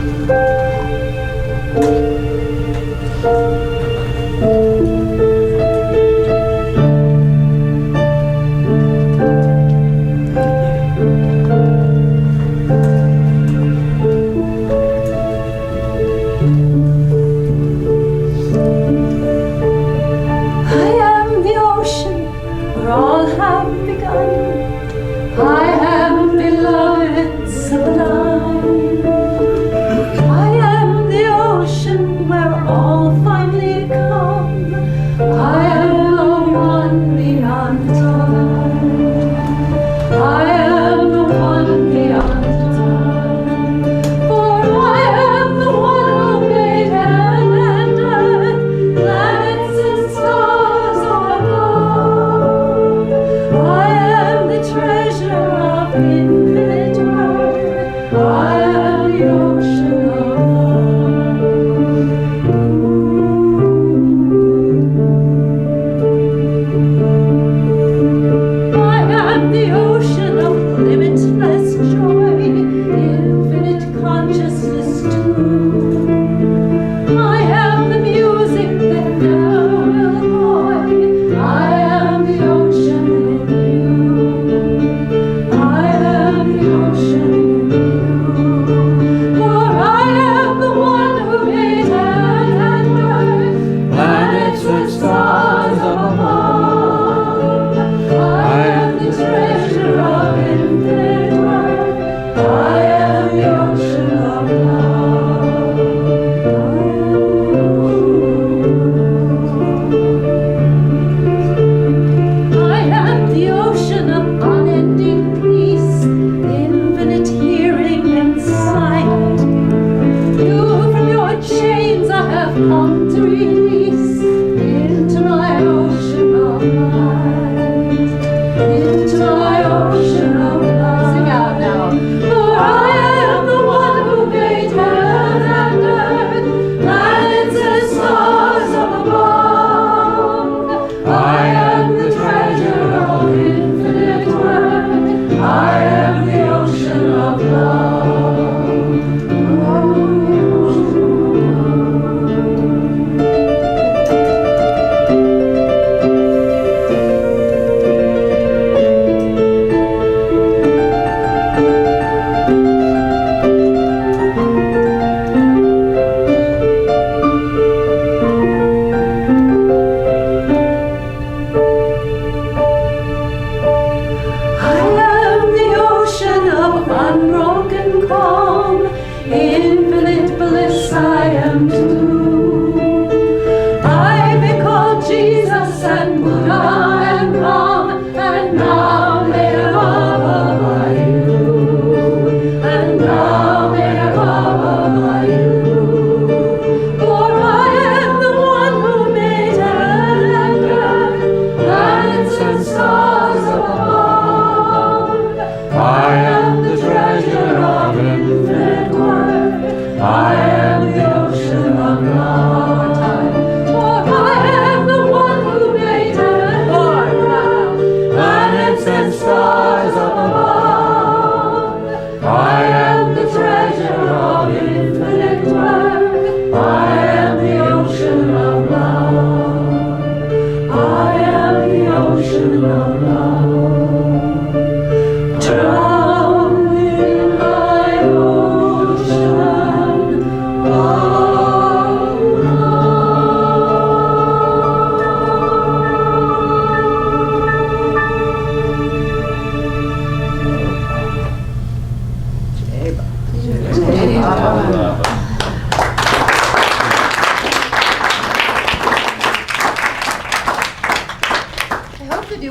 I am the ocean of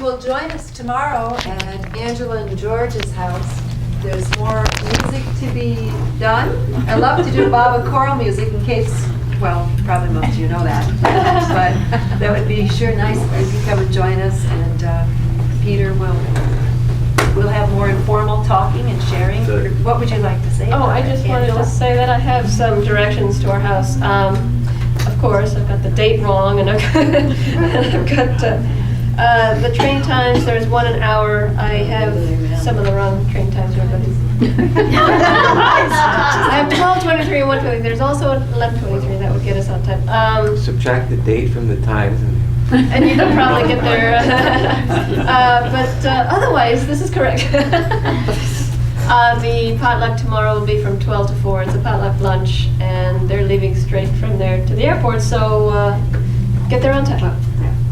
will join us tomorrow at Angela and George's house. There's more music to be done. I love to do Baba choral music in case, well, probably most of you know that. But that would be sure nice if you could come and join us. And Peter will have more informal talking and sharing. What would you like to say? Oh, I just wanted to say that I have some directions to our house. Of course, I've got the date wrong, and I've got the train times. There's 1 an hour. I have some of the wrong train times, everybody. I have 12:23 and 1:23. There's also 11:23. That would get us on time. Subtract the date from the times And you can probably get there. But otherwise, this is correct. The potluck tomorrow will be from 12 to 4. It's a potluck lunch, and they're leaving straight from there to the airport, so get there on time.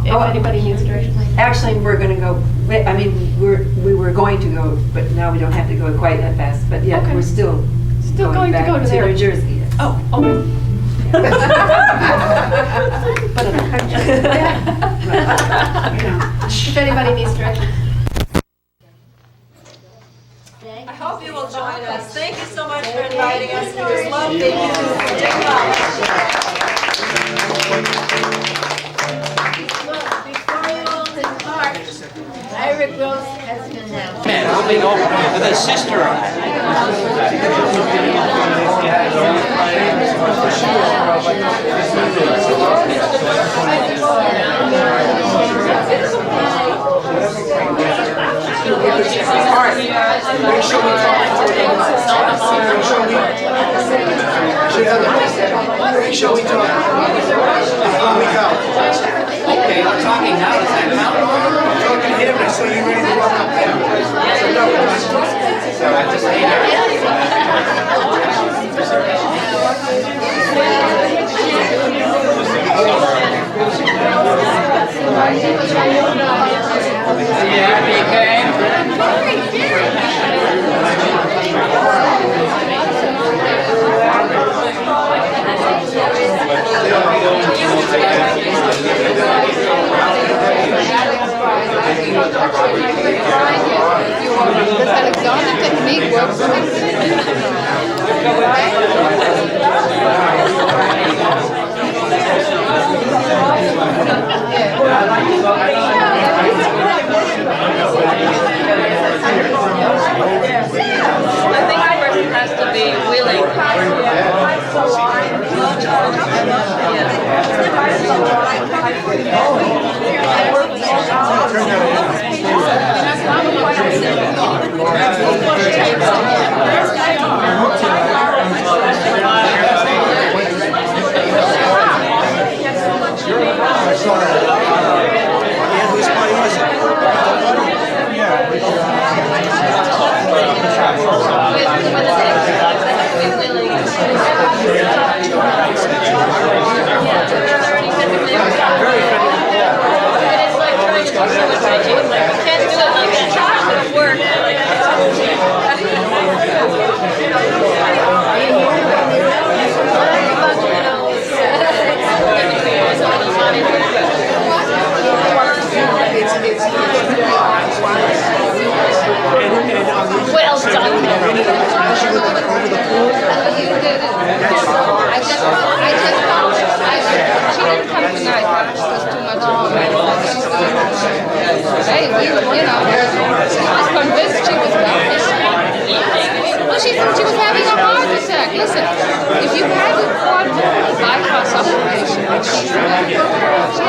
If anybody needs directions. Actually, we're going to go. I mean, we were going to go, but now we don't have to go quite that fast. But yeah, Okay. we're still going back to go to there. New Jersey. Yes. Oh, okay. If anybody needs directions. I hope you will join us. Thank you so much for inviting us. It was lovely. Before you all depart, Ira Gross has been announced. I'll be over with a sister. Shall we talk? Okay, I'm talking now. Is that now? I'm talking here, but I saw you ready to walk up there. So I just This Alexander technique works. I think the person has to be willing. Whose party was it? Well done. She didn't come tonight. It was too much. Hey, I was convinced she was not. Well, she said she was having a heart attack. Listen, if you have a quadruple bypass operation, she has no problem.